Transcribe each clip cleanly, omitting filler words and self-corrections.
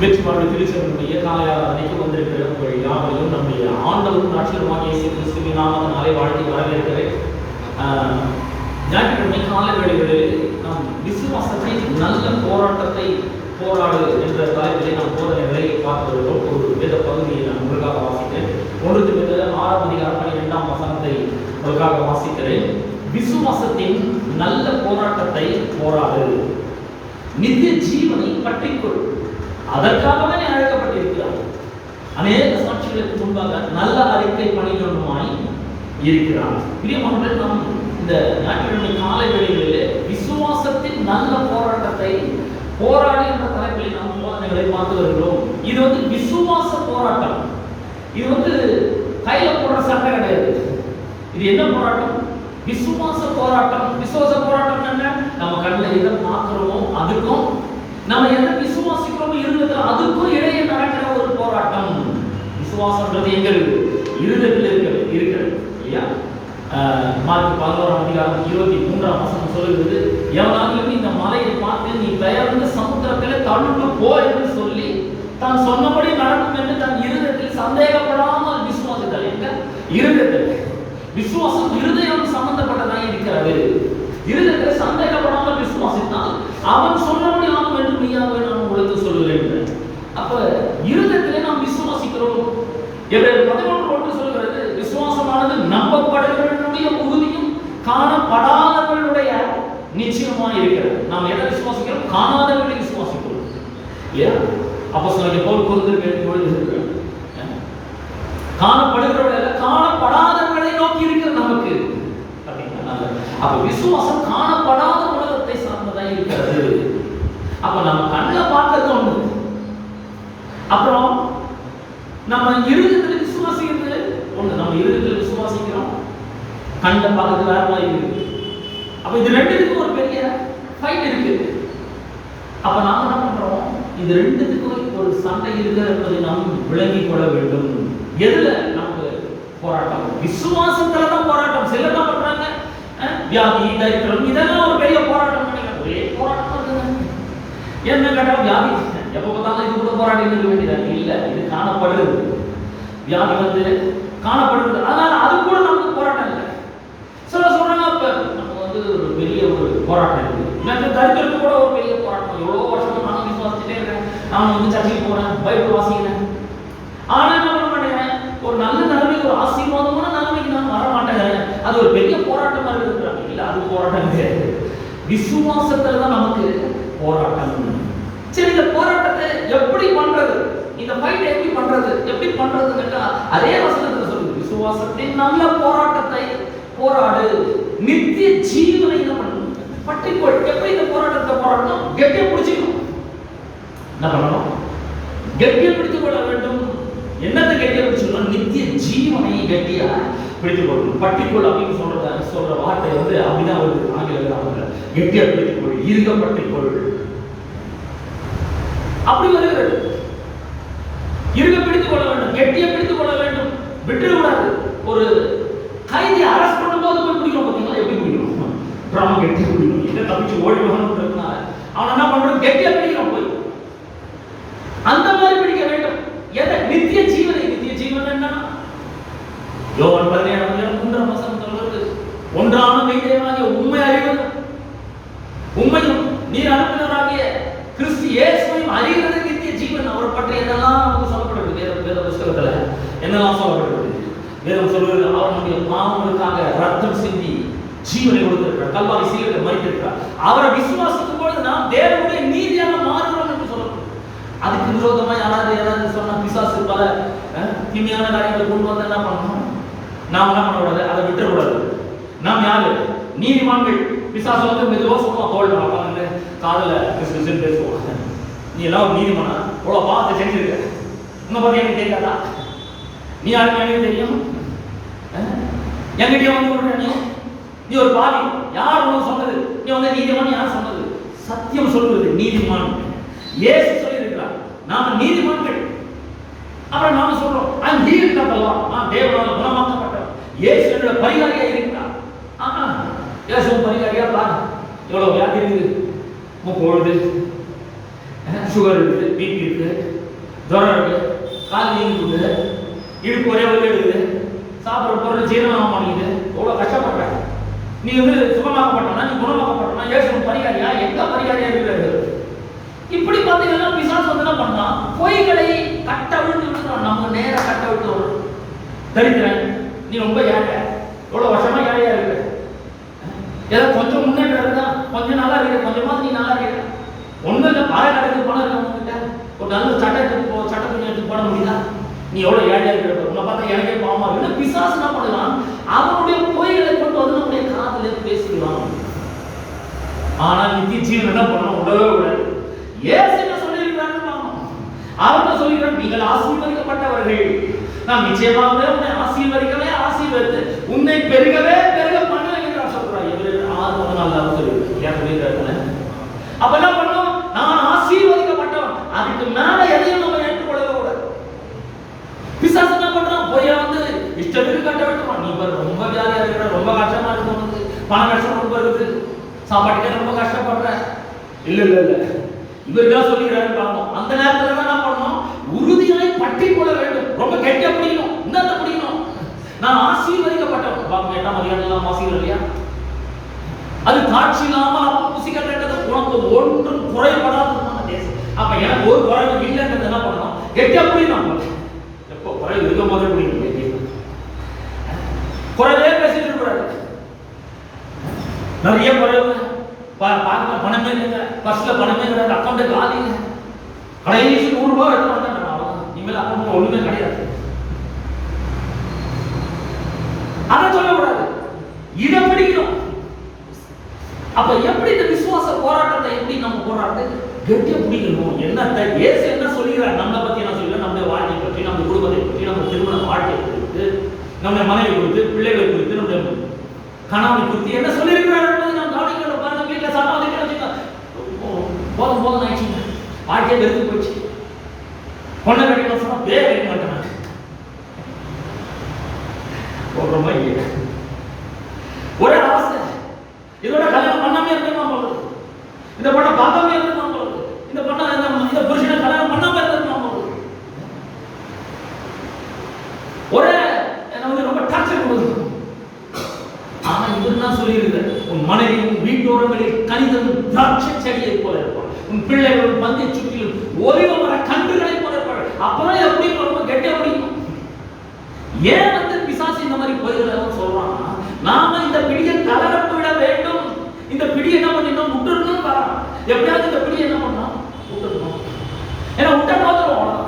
வெற்றி வாழ்வு திருச்சபையுடைய காலை ஆராதனைக்கு வந்திருக்கிற உங்கள் யாவரையும் நம்முடைய ஆண்டவரும் ரட்சகருமாகிய இயேசு கிறிஸ்துவின் நாமத்தினாலே வாழ்த்தி வரவேற்கிறேன். ஞாயிற்றுக்கிழமை காலை வேளைகளில் நாம் விசுவாசத்தை நல்ல போராட்டத்தை போராடு என்ற தலைப்பிலே நாம் போதனைகளை பார்த்து வருகிறோம். ஒரு வேத பகுதியை நான் உங்களுக்காக வாசிக்கிறேன். 1 தீமோத்தேயு 6 அதிகாரம் 12ஆம் வசனத்தை உங்களுக்காக வாசிக்கிறேன். விசுவாசத்தின் நல்ல போராட்டத்தை போராடு, நித்திய ஜீவனை பற்றிக்கொள், அதற்காகவே நீ அழைக்கப்பட்டிருக்கிறார். அநேக சாட்சிகளுக்கு முன்பாக நல்ல அறிக்கை பணிகளுமாய் இருக்கிறார். பிரியமானவர்களே, நாம் இந்த ஞாயிற்றுக்கிழமை காலை வேளைகளிலே விசுவாசத்தின் நல்ல போராட்டத்தை போராடி என்ற தலைப்பில் நாம் போதனைகளை பார்த்து வருகிறோம். இது விசுவாச போராட்டம். இது கையில போடுற சண்டை கிடையாது. இது என்ன போராட்டம்? விசுவாச போராட்டம். விசுவாச போராட்டம் என்ன? நம்ம கண்ணில் எதை பார்க்கிறோமோ அதுக்கும் நம்ம எதை விசுவாசிக்கிறோமோ இருந்தது அதுக்கும் இடையே நடக்கிற ஒரு போராட்டம். விசுவாசம்ன்றது எங்க இருக்கு? இருதயத்தில் இருக்கிறது இல்லையா? மார்க் 11ஆம் அதிகாரம் 23ஆம் வசனம் சொல்லுகிறது, எவனாகிலும் இந்த மலையை பார்த்து நீ பெயர்ந்து சமுத்திரத்திலே தள்ளுண்டு போ என்று சொல்லி தான் சொன்னபடி நடக்கும் என்று தன் இருதயத்தில் சந்தேகப்படாமல் விசுவாசித்தால். எங்க இருதயத்தில் விசுவாசம் இருதயம் சம்பந்தப்பட்டதாக இருக்கிறது. இருதயத்தில் சந்தேகப்படாமல் விசுவாசித்தால் அவன் சொன்னபடி ஆகும் என்று மெய்யாகவே நான் உங்களுக்கு சொல்லுகிறேன். அப்ப இருதயத்திலே நாம் விசுவாசிக்கிறோம். எபிரேயர் 11:1 சொல்கிறது, விசுவாசமானது நம்பப்படுகிறவர்களுடைய உறுதியும் காணப்படாதவர்களுடைய நிச்சயமாக இருக்கிறது. நாம் எதை விசுவாசிக்கிறோம்? காணாதவர்களை விசுவாசிக்கிறோம் இல்லையா? அப்போஸ்தலனாகிய பவுல் கொரிந்தியருக்கு எழுதுகிறார், காணப்படுகிறவர்கள் காணப்படாதவர்களை நோக்கி இருக்கிறது நமக்கு அப்படின்னா. அப்ப விசுவாசம் காணப்படாத உலகத்தை சார்ந்ததாக இருக்கிறது. அப்ப நம்ம கண்ணில் பார்க்கறது ஒண்ணு, அப்புறம் நம்ம இருதயத்தில் விசுவாசிக்கிறது ஒண்ணு. நம்ம இருதயத்தில் விசுவாசிக்கிறோம், கண்ணில் பார்க்கறது வேற மாதிரி இருக்கு. அப்ப இது ரெண்டுக்கும் ஒரு பெரிய ஃபைட் இருக்கு. அப்ப நாம என்ன பண்றோம்? இது ரெண்டுத்துக்கும் ஒரு சண்டை இருக்கிறது என்பதை நாம் விளங்கிக் கொள்ள வேண்டும். எதுல நமக்கு போராட்டம்? விசுவாசத்துல தான் போராட்டம். சிலர் என்ன பண்றாங்க, வியாதி, தரித்திரம், இதெல்லாம் ஒரு பெரிய போராட்டம் நினைக்கிறாங்க. ஒரே போராட்டம் இருக்குங்க. என்ன கேட்டா வியாதி எப்ப பார்த்தாலும் இது கூட போராடி இருக்க வேண்டியது இல்ல. இது காணப்படுது, வியாதி காணப்படுது, அதனால அது கூட நமக்கு போராட்டம் இல்லை. சில சொல்றாங்க அப்ப நம்ம ஒரு பெரிய ஒரு போராட்டம் இருக்கு. எனக்கு தரித்திரத்து கூட ஒரு பெரிய போராட்டம். எவ்வளவு வருஷம் நானும் விசுவாசிச்சுட்டே இருக்கேன், நான் சர்ச்சைக்கு போறேன், பைபிள் வாசிக்கிறேன், ஆனா என்ன பண்ண மாட்டேங்கிறேன், ஒரு நல்ல நிலைமை, ஒரு ஆசீர்வாதமான நிலைமைக்கு நான் வர மாட்டேங்கிறேன். அது ஒரு பெரிய போராட்டமா இருக்கிறாங்க. இல்ல, அது போராட்டம் கிடையாது. விசுவாசத்துல தான் நமக்கு போராட்டம். சரி, இந்த போராட்டத்தை எப்படி பண்றது? இந்த ஃபைட் எப்படி பண்றது? எப்படி பண்றதுன்னு அதே வசனத்துல சொல்லுது, விசுவாசத்தின் நல்ல போராட்டத்தை போராடு, நித்திய ஜீவனை பற்றிக்கொள். எப்படி இந்த போராட்டத்தை போராடணும்? கெட்டியா பிடிச்சிக்கணும். என்ன பண்ணணும்? கெட்டியா பிடித்துக் கொள்ள வேண்டும். என்னத்தை கெட்டியா பிடிச்சுக்கணும்? நித்திய ஜீவனை கெட்டியா பிடித்துக் கொள்ளணும். பற்றிக்கொள் அப்படின்னு சொல்ற வார்த்தை அப்படிதான் வருது ஆங்கில. கெட்டியா பிடித்துக்கொள், இருக பற்றிக்கொள் அப்படி வருகிறது. இருக பிடித்துக் கொள்ள வேண்டும், கெட்டியா பிடித்துக் கொள்ள வேண்டும், விட்டுவிடாது. ஒரு கைதி அரெஸ்ட் பண்ணும்போது போய் பிடிக்கணும் பார்த்தீங்களா? எப்படி பிடிக்கணும்? ராம கெட்டியா பிடிக்கணும். இதை தப்பிச்சு ஓடி வரணும். அவன் என்ன பண்றான்? கெட்டியா பிடிக்கணும் போய். அந்த மாதிரி பிடிக்க வேண்டும். எதை? நித்திய ஜீவனை. நித்திய ஜீவன் என்ன? யோவான் 17:3 சொல்றது, ஒன்றான மெய்தேவனாகிய உண்மை அறிவது, உண்மையும் நீர் அனுப்பினவராகிய கிறிஸ்து இயேசுவையும் அறிகிறது நித்திய ஜீவன். அவர் பற்றி என்னெல்லாம் நமக்கு சொல்லப்படுகிறது வேத புஸ்தகத்துல? என்னெல்லாம் சொல்லப்படுகிறது? வேதம் சொல்வது, அவர் நம்முடைய பாவங்களுக்காக ரத்தம் சிந்தி ஜீவனை கொடுத்திருக்கிறார், கல்வாரி சிலுவையில் மரித்திருக்கிறார். அவரை விசுவாசிக்கும் பொழுது நாம் தேவனுடைய நீதியாக மாறுகிறோம் என்று சொல்லப்படுது. அதுக்கு விரோதமா யாராவது சொன்னா, பிசாசு பல தீமையான காரியங்களை கொண்டு வந்து என்ன பண்ணணும்? நாம் என்ன பண்ணக்கூடாது? அதை விட்டுறக்கூடாது. நாம் யாரு? நீதிமான்கள். பிசாசு மெதுவா சொல்லுவான், தோல்வி காதல பேசுவாங்க, நீ எல்லாம் ஒரு நீதிமானா, இவ்வளவு பார்த்து செஞ்சிருக்க, உன்னை பத்தி எனக்கு தெரியாதா? நீ யாருன்னு எனக்கு தெரியும். என்கிட்ட நீ ஒரு பாவி, யார் உனக்கு சொன்னது? நீ நீதிமான் யார் சொன்னது? சத்தியம் சொல்வது நீதிமான் இயேசு சொல்லி இருக்கிறார். நாம நீதிமான்கள். அப்புறம் நாம சொல்றோம், நான் தேவனால குணமாக்கப்பட்டவன், இயேசு என்னோட பரிகாரியா இருக்கிறார். ஆனா இயேசு பரிகாரியா பாரு, எவ்வளவு வியாதி இருக்குது, பொழுது சுகர் இருக்குது, பிபி இருக்கு, ஜுரம் இருக்கு, கால் வீங்குது, இடுப்பு ஒரே வலி எடுக்குது, சாப்பிட்ற பொருள் ஜீரணம் ஆக மாட்டேங்குது, எவ்வளோ கஷ்டப்படுற. நீ சுகமாக்கப்பட்டனா, நீ குணமாக்கப்பட்டனா, ஏசு பரிகாரியா, எங்க பரிகாரியா இருக்கிறாரு? இப்படி பார்த்தீங்கன்னா பிசாசு வந்து என்ன பண்ணா, பொய்களை கட்ட விட்டு விட்டுறான். நம்ம நேர கட்ட விட்டு வரும். தரித்திரன், நீ ரொம்ப ஏழை, எவ்வளோ வருஷமா ஏழையா இருக்க, ஏதோ கொஞ்சம் முன்னேற்றம் இருந்தா கொஞ்சம் நல்லா இருக்க, கொஞ்சமா நீ நல்லா இருக்க, ஒன்றும் இல்லை, பாறை கடைக்கு பணம் இருக்க உங்ககிட்ட, ஒரு நல்ல சட்டை துணி எடுத்து போட முடியுதா? நீ எவ்வளவு ஏழையா இருக்கிற, உன்னை பார்த்தா எனக்கே பாவமா இருக்கு. பிசாசு என்ன பண்ணலாம், அவனுடைய பொய்களை கொண்டு வந்து நம்முடைய காதுல பேசிக்கலாம். ஆனால் நித்திய ஜீவன் என்ன பண்ணணும், உடவே விடாது. ஏசு என்ன சொல்லியிருக்கிறான்னு அவங்க சொல்லிக்கிறார், நீங்கள் ஆசீர்வதிக்கப்பட்டவர்கள், நான் நிச்சயமாகவே உன்னை ஆசீர்வதிக்கவே ஆசீர்வதித்து உன்னை பெருகவே பெருக பண்ணுவேன் என்று சொல்றார். எபிரேயர் 6:14 சொல்லியிருக்காரு. அப்ப என்ன பண்ணணும், நான் ஆசீர்வதிக்கப்பட்டவன், அதுக்கு மேல எதையும் நம்ம ஏற்றுக்கொள்ளவே கூடாது. பிசாசு என்ன பண்றான், பொய்யா வந்து இஷ்டத்துக்கு கட்ட விட்டுருவான். நீ ரொம்ப வியாதியா இருக்கிற, ரொம்ப கஷ்டமா இருக்கு, உனக்கு பண கஷ்டம் ரொம்ப இருக்குது, சாப்பாட்டுக்கே ரொம்ப கஷ்டப்படுற, இல்ல இல்ல இல்ல இவருதான் சொல்லிக்கிறாரு பார்ப்போம். அந்த நேரத்துல என்ன பண்ணணும், உறுதியாய் பற்றி கொள்ள வேண்டும், ரொம்ப கெட்டியா பிடிக்கணும், இந்த பிடிக்கணும். நான் ஆசீர்வதிக்கப்பட்டவன். பாருங்க 8ஆம் அதிகாரத்துல ஆசீர்வதியா, அது காட்சி இல்லாமல் அப்ப புசிக்கட்டது, உனக்கு ஒன்றும் குறைபடாத தேசம். அப்ப எனக்கு ஒரு குறைவு இல்லைன்றது என்ன பண்ணணும், கெட்டியா பிடிக்கணும். எப்போ குறைவு இருக்கும் போதே பிடிக்கணும், குறைவே பேசிட்டு இருக்கூடாது. நிறைய குறைவு, பார்க்க பணமே இல்லை, பஸ்ல பணமே கிடையாது, அக்கௌண்ட் காலி இல்லை, கடைசி 100 ரூபாய் எடுத்து வந்தேன், இனிமேல் அக்கௌண்ட் ஒண்ணுமே கிடையாது. அதை சொல்லக்கூடாது, இதை பிடிக்கணும். அப்ப எப்படி இந்த விசுவாச போராட்டத்தை எப்படி நம்ம போராட்டத்தை கெட்டியா பிடிக்கணும்? என்னத்தை இயேசு என்ன சொல்லுகிறார், நம்மளை பத்தி என்ன சொல்லுகிறார், நம்முடைய வாழ்க்கை பற்றி, நம்ம குடும்பத்தை பற்றி, நம்ம திருமண வாழ்க்கை குறித்து, நம்முடைய மனைவி குறித்து, பிள்ளைகளை குறித்து, நம்முடைய கணவனை குறித்து என்ன சொல்லியிருக்கிறார் என்பதை நாம் கவனிக்கணும். பாருங்க, வீட்டில் சாப்பிட்டு போதும் போதும் ஆயிடுச்சுங்க, வாழ்க்கையை வெறுத்து போயிடுச்சு, பொண்ணை கட்டிக்கணும் சொன்னா பேர் வைக்க மாட்டேன், ஒரே அவஸ்தை. இதோட கல்யாணம் பண்ணாமே இருக்கணும் போகுது, இந்த பொண்ணை பார்க்காம இருக்கணும் போகுது, இந்த பொண்ணை இந்த புருஷனை கல்யாணம் பண்ணாம இருக்கணும் போகுது, ஒரே என்ன வந்து ரொம்ப டார்ச்சர் கொடுக்குது. ஆனா இவர் தான் சொல்லியிருக்கார், உன் மனைவி உன் வீட்டோரங்களில் கனிதம் திராட்சை செடியை போல இருப்பாள், உன் பிள்ளைகள் பந்தை சுற்றிலும் ஓய்வு வர கன்றுகளை போல இருப்பாள். அப்பதான் எப்படி ரொம்ப கெட்ட முடியும். ஏன் வந்து பிசாசு இந்த மாதிரி பொய்களை சொல்றான்னா, நாம இந்த பிடியை கலரப்பு விட வேண்டும். இந்த பிடியை என்ன பண்ணிட்டோம், விட்டுருக்கணும். எப்படியாவது இந்த பிடியை என்ன பண்ணோம், விட்டுருக்கணும். ஏன்னா விட்ட போதும்.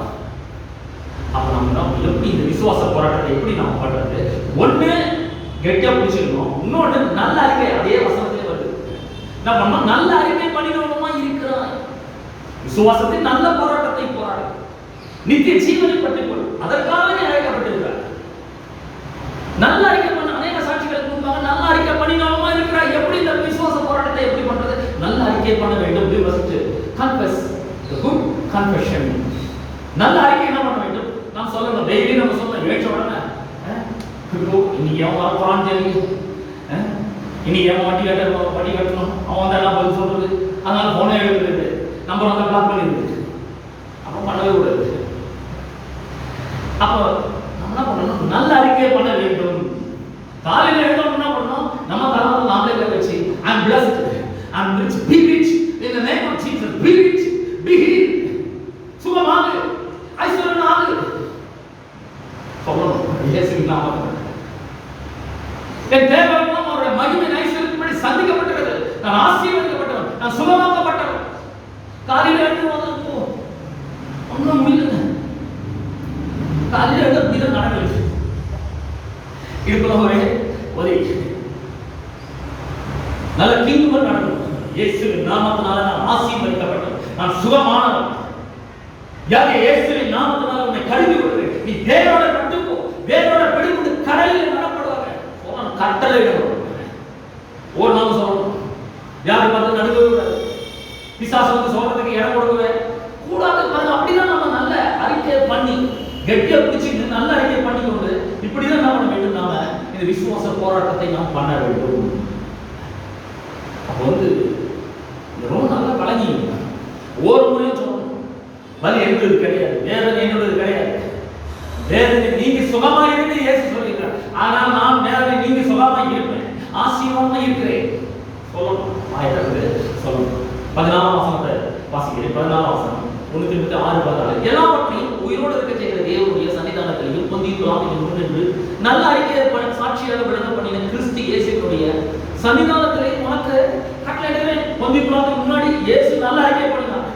அப்ப நம்ம எப்படி இந்த விசுவாச போராட்டத்தை எப்படி நாம பண்றது? ஒண்ணு கெட்டியா பிடிச்சிருக்கணும், இன்னொன்று நல்ல அறிக்கை. அதே வசனத்திலே வருது, என்ன பண்ணணும், நல்ல அறிக்கை பண்ணினவனுமா இருக்கிறான். விசுவாசத்தின் நல்ல போராட்டத்தை போராடு, நித்திய ஜீவனை பற்றிக் கொள், அதற்காகவே அழைக்கப்பட்டிருக்கிறார். நல்ல அறிக்கை பண்ண அநேக சாட்சிகளுக்கு முன்பாக நல்ல அறிக்கை பண்ணினவனுமா இருக்கிறார். எப்படி இந்த விசுவாச போராட்டத்தை எப்படி பண்றது? நல்ல அறிக்கை பண்ண வேண்டும். Confess the good confession. நல்ல அறிக்கை என்ன பண்ண வேண்டும், நாம் சொல்லணும். டெய்லி நம்ம சொல்லணும், ஏற்ற உடனே இன்னைக்கு அவன் வர போறான்னு தெரியும், இன்னைக்கு அவன் வட்டி கட்டணும், அவன் தான் என்ன பதில் சொல்றது, அதனால போனே எடுக்கிறது, நம்பர் வந்து பிளாக் பண்ணிடுது. அப்ப பண்ணவே கூடாது. அப்போ நம்ம என்ன பண்ணணும், நல்ல அறிக்கையை பண்ண வேண்டும். காலையில் எழுதணும், என்ன பண்ணணும், நம்ம தலைமையில் நாமளே வச்சு I am blessed, I am rich, be rich in the name of Jesus, be rich, be healed, சுகமாகு, ஐஸ்வர்யனாகு சொல்லணும். இயேசுவின் நாமத்தில் என் தேவனும் அவருடைய மகிமை ஐஸ்வர்யத்தின்படி சந்திக்கப்பட்டது, நான் ஆசீர்வதிக்கப்பட்டவன், நான் சுகமாக்கப்பட்டவன். காலையில் எழுந்து வந்தப்போ ஒன்றும் முடியல, காலையில் எழுத அப்படிதான் நடக்கல, இருக்கிறவரே ஒதுக்கி நல்ல கிங்குகள் நடக்கும். இயேசுவின் நாமத்தினால நான் ஆசீர்வதிக்கப்பட்டவன், நான் சுகமானவன். யாரே இயேசுவின் நாமத்தினால உன்னை கழுவி விடுறேன், நீ தேவனோட கட்டுப்போ, தேவனோட பிடித்து கடலில் நடப்படுவாங்க. கட்டளை ஒரு நாள் சொல்லணும், யாரை பார்த்து நடுவே கூடாது, பிசாசுக்கு சொல்றதுக்கு இடம் கொடுக்கவே கூடாது. அப்படிதான் நம்ம நல்ல அறிக்கை பண்ணி கெட்டியா பிடிச்சிட்டு நல்ல அறிக்கை பண்ணி கொண்டு இப்படிதான் என்ன பண்ண வேண்டும், நாம இந்த விசுவாச போராட்டத்தை நாம் பண்ண வேண்டும். அப்போ வந்து ரொம்ப நல்லா பழகி ஒரு முறையும் சொல்லணும், வலி என்னது கிடையாது, வேதனை என்னது கிடையாது. வேதனை நீங்க சுகமாயிருந்து இயேசு சொல்லியிருக்கிறார். ஆனால் நான் வேதனை நீங்க சுகமாய் இருப்பேன், ஆசீர்வாதமா இருக்கிறேன் சொல்லணும். ஆயிரத்து சொல்லணும். 14ஆம் வசனத்தை வாசிக்கிறேன். 14ஆம் வசனம் 1:6 எல்லாவற்றையும் உயிரோடு இருக்க செய்கிற தேவனுடைய சன்னிதானத்திலையும் பொந்திய பிலாத்தின் முன்னின்று நல்ல அறிக்கை சாட்சியாக விளங்க பண்ணின கிறிஸ்து இயேசுவினுடைய சன்னிதானத்திலே உனக்கு கட்டளையிடுவேன். பொந்திய பிலாத்துக்கு முன்னாடி இயேசு நல்ல அறிக்கை பண்ணினார்.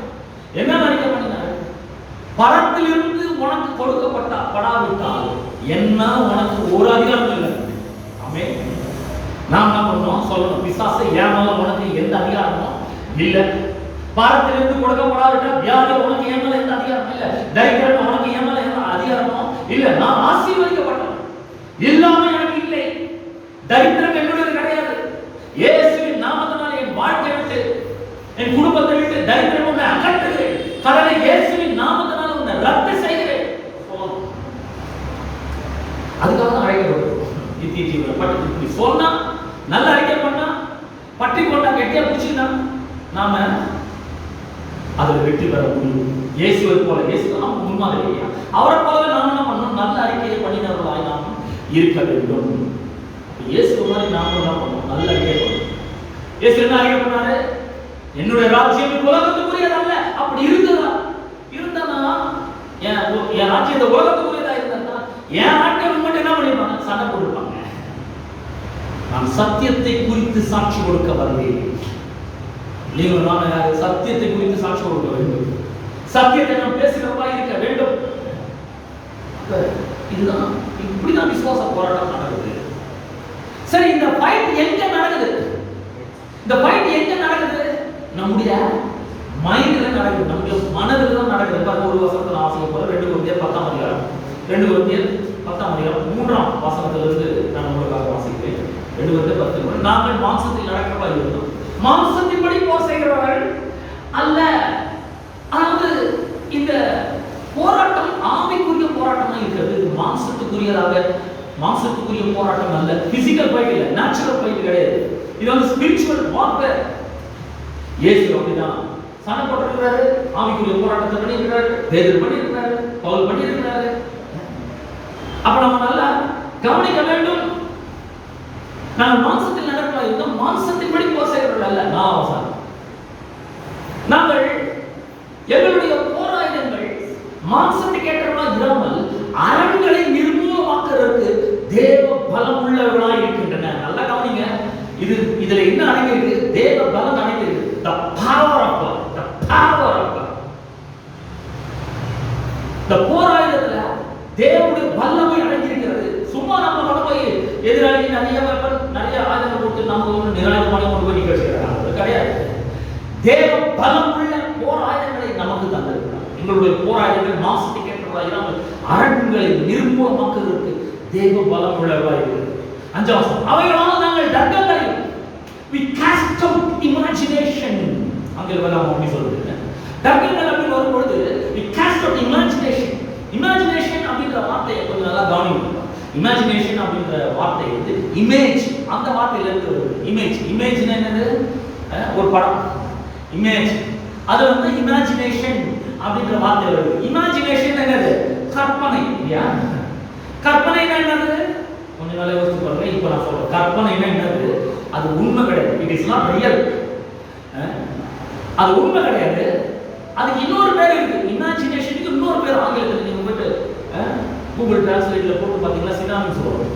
என்ன அறிக்கை பண்ணினார்? பரத்திலிருந்து உனக்கு கொடுக்கப்படாவிட்டால் என்ன உனக்கு ஒரு அதிகாரம் இல்லை. ஆமென். நாம் என்ன பண்ணோம் சொல்லணும், பிசாசு ஏமால உனக்கு எந்த அதிகாரமும் இல்லை. பரத்திலிருந்து கொடுக்கப்படாவிட்டால் வியாதி உனக்கு ஏமால எந்த அதிகாரம் இல்லை. தைரியம் உனக்கு ஏமால எந்த அதிகாரமும் இல்லை. நான் ஆசீர்வதிக்கப்பட்டவன், இல்லாம எனக்கு இல்லை. தரித்திரம் என்னுடையது கிடையாது. இயேசுவின் நாமத்தினால என் வாழ்க்கை விட்டு என் குடும்பத்தை விட்டு தரித்திரம் உன்னை அகற்றுகிறேன். கடனை இயேசுவின் நாமத்தினால உன்னை ரத்து செய்கிறேன். அதுக்காக தான் அழைக்கப்பட்டிருக்கோம். நித்திய ஜீவனை பற்றி சொன்னா, நல்ல அறிக்கை பண்ணா, பற்றி கொண்டா, கெட்டியா பிடிச்சினா நாம அதில் வெற்றி பெற முடியும். இயேசுவை போல, இயேசு நாம் முன்மாதிரி இல்லையா, அவரை போலவே நாம் என்ன பண்ணணும், நல்ல அறிக்கையை பண்ணினவர்களாய் நாம் இருக்க வேண்டும். இயேசு மாதிரி நாம என்ன பண்ணணும், நல்ல அறிக்கை பண்ணணும். இயேசு என்ன அறிக்கை பண்ணாரு? என்னுடைய ராஜ்யம் உலகத்துக்குரியது அல்ல. அப்படி இருந்ததா என் ராஜ்யம் இந்த உலகத்துக்குரியதா இருந்தா என் ஆட்கள் மட்டும் என்ன பண்ணிருப்பாங்க, சண்டை போட்டுருப்பாங்க. நான் சத்தியத்தை குறித்து சாட்சி கொடுக்க வந்தேன். நீங்கள் நான் சத்தியத்தை குறித்து சாட்சி கொடுக்க வேண்டும். சத்தியத்தை நாம் பேசுகிறவா இருக்க வேண்டும். இதுதான், இப்படிதான் விசுவாச போராட்டம் நடக்குது. சரி, இந்த ஃபைட் எங்க நடக்குது? இந்த ஃபைட் எங்க நடக்குது? நம்முடைய மைண்ட்ல நடக்குது, நம்முடைய மனதில் தான் நடக்குது. பாருங்க, ஒரு வசனத்துல ஆசைப்படுற 2 கொரிந்தியர் 10ஆம் அதிகாரம் 2 கொரிந்தியர் 10ஆம் அதிகாரம் 3ஆம் வசனத்திலிருந்து நான் உங்களுக்காக வாசிக்கிறேன். 2 கொரிந்தியர் 10. நாங்கள் மாம்சத்தில் நடக்கிறவா இருந்தோம், மாம்சத்தின்படி போர் செய்கிறவர்கள் அல்ல. அதாவது இந்த போராட்டம் ஆவிக்குரிய போராட்டமா இருக்கிறது. மாம்சத்துக்குரிய போராட்டம் அல்ல. பிசிக்கல் ஃபைட் இல்ல, நேச்சுரல் ஃபைட் கிடையாது. இது வந்து ஸ்பிரிச்சுவல் வார்ஃபேர். இயேசு அப்படிதான் சண்டை போட்டிருக்கிறாரு, ஆவிக்குரிய போராட்டத்தை பண்ணியிருக்கிறாரு, பேதர் பண்ணியிருக்கிறாரு, பவுல் பண்ணியிருக்கிறாரு. அப்ப நம்ம நல்லா கவனிக்க வேண்டும். நாங்கள் மாம்சத்தில் நடக்கிறதா இருந்தோம், மாம்சத்தின்படி போர் செய்கிறவர்கள் அல்ல. நாங்கள் எங்களுடைய போராயுதங்கள் மாம்சத்துக்கு ஏற்றவர்களா இராமல் அரண்களை நிர்மூலமாக்குறதுக்கு தேவ பலம் உள்ளவர்களாக இருக்கின்றன. நல்லா கவனிங்க. இதுல என்ன அடங்கியிருக்கு? தேவ பலம் அடங்கியிருக்கு. The power of God, the power of God. இந்த போராயுதத்துல தேவனுடைய வல்லமை அடங்கியிருக்கிறது. சும்மா நம்ம கொண்டு போய் எதிராளி நிறைய ஆயுதங்கள் போட்டு நம்ம ஒரு நிராயுதமான கொண்டு போய் நிகழ்ச்சிக்கிறாங்க, அது கிடையாது. தேவ பலம் உள்ள போர் ஆயுதங்களை நமக்கு தந்திருக்கிறார். எங்களுடைய போராயுதங்கள் மாசத்துக்கு ஏற்றவர்களாக இராமல் அரண்களை நிர்மூலமாக்குவதற்கு தேவ பலம் உள்ளவர்களாக இருக்கிறது. 5ஆம் வசனம், அவைகளால் நாங்கள் தர்க்கங்களையும் we cast out imagination. அங்கே வர அப்படி சொல்றது. தர்க்கங்கள் அப்படி வரும்பொழுது we cast out imagination. Imagination அப்படிங்கிற வார்த்தையை கொஞ்சம் நல்லா கவனிக்கணும். Imagination அப்படிங்கிற வார்த்தை வந்து இமேஜ், அந்த வார்த்தையில இருந்து வருது. இமேஜ்னா என்னது? ஒரு படம். இமேஜ், அது வந்து இமேஜினேஷன் அப்படிங்கிற வார்த்தை வருது. இமேஜினேஷன் என்னது? கற்பனை இல்லையா? கற்பனைனா என்னது? கொஞ்ச நாளே யோசிச்சு பாருங்க. இப்போ நான் சொல்றேன், கற்பனைனா என்னது? அது உண்மை கிடையாது. It is not real. அது உண்மை கிடையாது. அதுக்கு இன்னொரு பேர் இருக்கு. இமேஜினேஷனுக்கு இன்னொரு பேர் ஆங்கிலத்தில் நீங்க போயிட்டு கூகுள் டிரான்ஸ்லேட்ல போட்டு பாத்தீங்கன்னா சினானிம்ஸ் வரும்.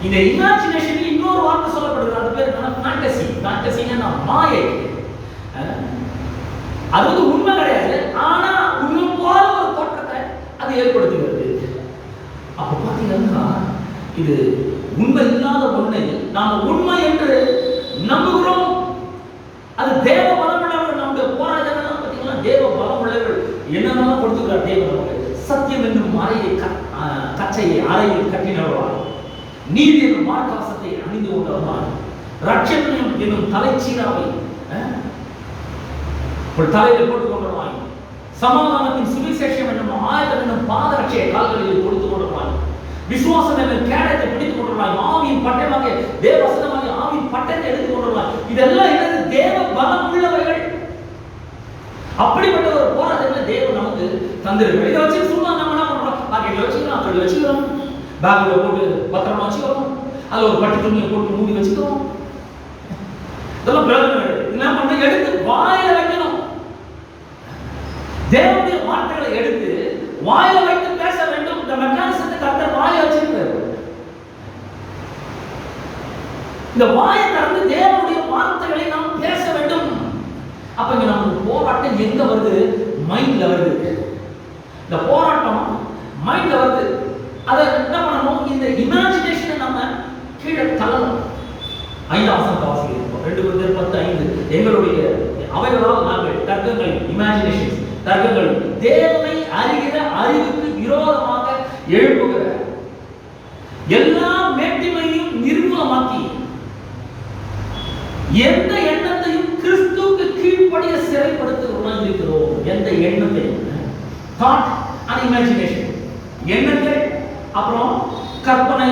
இந்த இமேஜினேஷனுக்கு இன்னொரு வார்த்தை சொல்லப்படுது. அது பேர் என்ன? ஃபேண்டசி. ஃபேண்டசினா மாயை. அது வந்து உண்மை கிடையாது, ஆனா உண்மை போல ஒரு தோற்றத்தை அது ஏற்படுத்துகிறது. அப்ப பாத்தீங்கன்னா இது உண்மை இல்லாத ஒன்றை நாம் உண்மை என்று நம்புகிறோம். அது தேவ பலம் உள்ளவர்கள். நம்முடைய போராட்டங்கள் பார்த்தீங்கன்னா தேவ பலம் உள்ளவர்கள் என்னென்னலாம் கொடுத்துக்கிறார் தேவன் நமக்கு. சத்தியம் என்னும் மறையை கச்சையை அறையில் கட்டினவர்களால், நீதி என்னும் மார்க்கவசத்தை அணிந்து கொண்டவர்களால், ரட்சணம் என்னும் தலைச்சீராவை ஒரு தலையில போட்டுக் கொண்டவர்களாய், சமாதானத்தின் சுவிசேஷம் என்னும் ஆயுதம் என்னும் பாதரட்சையை கால்களில் கொடுத்துக் கொண்டவர்களாய், விசுவாசம் என்னும் கேடயத்தை பிடித்துக் கொண்டவர்களாய், ஆவியின் பட்டயமாக தேவவசனமாக ஆவியின் பட்டயத்தை எடுத்துக் கொண்டவர்களாய். இதெல்லாம் என்னது? தேவ பலம் உள்ளவர்கள். அப்படிப்பட்ட ஒரு போராட்டத்தை தேவன் நமக்கு தந்திருக்கிறார். இதை வச்சு சும்மா நம்ம என்ன பண்றோம்? பாக்கெட்ல வச்சுக்கிறோம், தொழில் வச்சுக்கிறோம், பேக்ல போட்டு பத்திரமா வச்சுக்கிறோம், அதுல ஒரு பட்டு துணியை போட்டு மூடி வச்சுக்கிறோம். இதெல்லாம் பிரயோஜனம் கிடையாது. என்ன பண்ண? எடுத்து வாயில வைக்கணும். தேவனுடைய வார்த்தைகளை எடுத்து வாயில வைத்து பேச வேண்டும். இந்த மெக்கானிசத்தை கர்த்தர் வாயில வச்சிருக்காரு. இந்த வாயை திறந்து தேவனுடைய வார்த்தைகளை நாம் பேச வேண்டும். அப்ப இங்க நம்ம போராட்டம் எங்க வருது? மைண்ட்ல வருது. இந்த போராட்டம் மைண்ட்ல வருது. அதை என்ன பண்ணணும்? இந்த இமேஜினேஷனை நம்ம கீழே தள்ளணும். 5ஆம் வசனத்தை வாசிக்கிறோம். 2 Corinthians 10:5. எங்களுடைய அவைகளால் நாங்கள் தர்க்கங்கள், இமேஜினேஷன்ஸ், தர்க்கங்கள் தேவனை அறிகிற அறிவுக்கு விரோதமாக எழுப்புகிற எல்லா மேட்டிமையும் நிர்மூலமாக்கி எந்த எண்ணத்தையும் கிறிஸ்துவுக்கு கீழ்ப்படிய சிறைப்படுத்துகிறோம் இருக்கிறோம். எந்த எண்ணத்தையும், தாட் அண்ட் இமேஜினேஷன், எண்ணங்கள் அப்புறம் கற்பனை.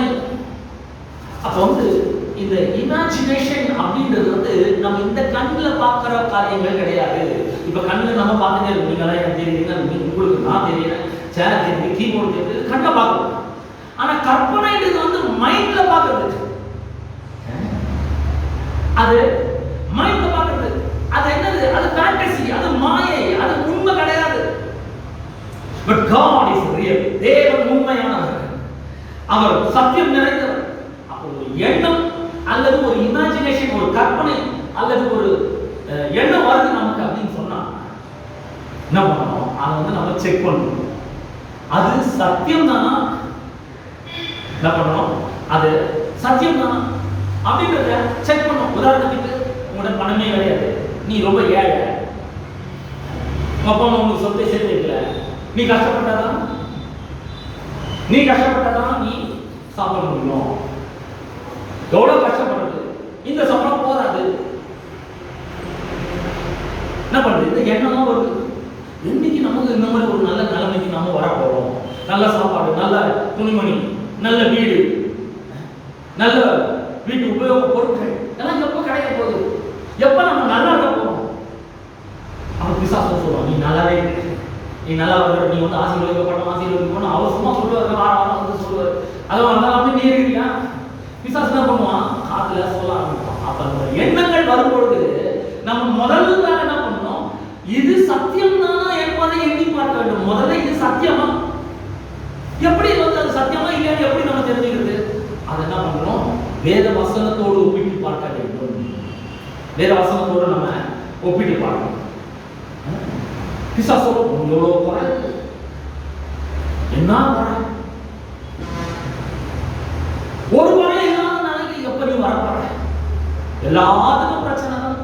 அப்போ இந்த இமேஜினேஷன் அப்படின்றது நம்ம இந்த கண்ணில் பார்க்குற காரியங்கள் கிடையாது. இப்போ கண்ணில் நம்ம பார்த்துட்டே இருக்கோம். நீங்களாம் எனக்கு தெரியுதுன்னா உங்களுக்கு நான் தெரியல, சேர் தெரியுது, கீபோர்டு தெரியுது, கண்ணில் பார்க்கணும். ஆனால் கற்பனைன்றது மைண்ட்ல பார்க்கறது. அது மைண்ட்ல பார்க்கறது. அது என்னது? அது ஃபேண்டசி, அது மாயை, அது உண்மை கிடையாது. But God is real. தேவன் உண்மையானவர், அவர் சத்தியம் நிறைந்தவர். அப்போ ஒரு எண்ணம் அல்லது ஒரு இமேஜினேஷன், ஒரு கற்பனை அல்லது ஒரு எண்ணம் வருது நமக்கு அப்படின்னு சொன்னா என்ன பண்ணணும்? அதை நம்ம செக் பண்ணணும். அது சத்தியம் தானா? என்ன பண்ணணும்? அது சத்தியம் தானா அப்படின்றத செக் பண்ணணும். உதாரணத்துக்கு உங்களோட பணமே கிடையாது, நீ ரொம்ப ஏழை, உங்க அப்பா அம்மா உங்களுக்கு சொத்தை சேர்த்து வைக்கல, நீ கஷ்டப்பட்டாதான் நீ சாப்பிட முடியும். எவ்வளவு கஷ்டப்படுறது, இந்த சம்பளம் போதாது, என்ன பண்றது? இந்த எண்ணம் வருது. என்னைக்கு நமக்கு இந்த மாதிரி ஒரு நல்ல நிலைமைக்கு நாம வர போறோம்? நல்ல சாப்பாடு, நல்ல துணிமணி, நல்ல வீடு, நல்ல வீட்டு உபயோக பொருட்கள் எல்லாம் எப்ப கிடைக்க போகுது? எப்ப நம்ம நல்லா இருக்க போறோம்? அவன் பிசாசு சொல்லுவான், நீ நல்லாவே இருக்கு, நீ நல்லா வர, நீ ஆசீர்வதிக்கப்பட்ட அவர் சும்மா சொல்லுவாரு, வாரம் சொல்லுவாரு. அதனால அப்படி நீ இருக்கியா? பிசாசு என்ன பண்ணுவான்? காதுல சொல்ல ஆரம்பிப்பான். அப்ப அந்த எண்ணங்கள் வரும்பொழுது நம்ம முதல்ல என்ன பண்ணணும்? இது சத்தியம் தானா என்பதை எண்ணி பார்க்க வேண்டும். முதல்ல இது சத்தியமா? எப்படி அது சத்தியமா இல்லையா எப்படி நம்ம தெரிஞ்சுக்கிறது? அதை என்ன பண்றோம்? வேத வசனத்தோடு ஒப்பிட்டு பார்க்க வேண்டும். வேத வசனத்தோடு நம்ம ஒப்பிட்டு பார்க்கணும். பிசாசோட எவ்வளோ குறை, என்ன குறை, ஒரு குறை இல்லாத நாளைக்கு எப்படி வரப்போற? எல்லாத்துக்கும் பிரச்சனை தான்.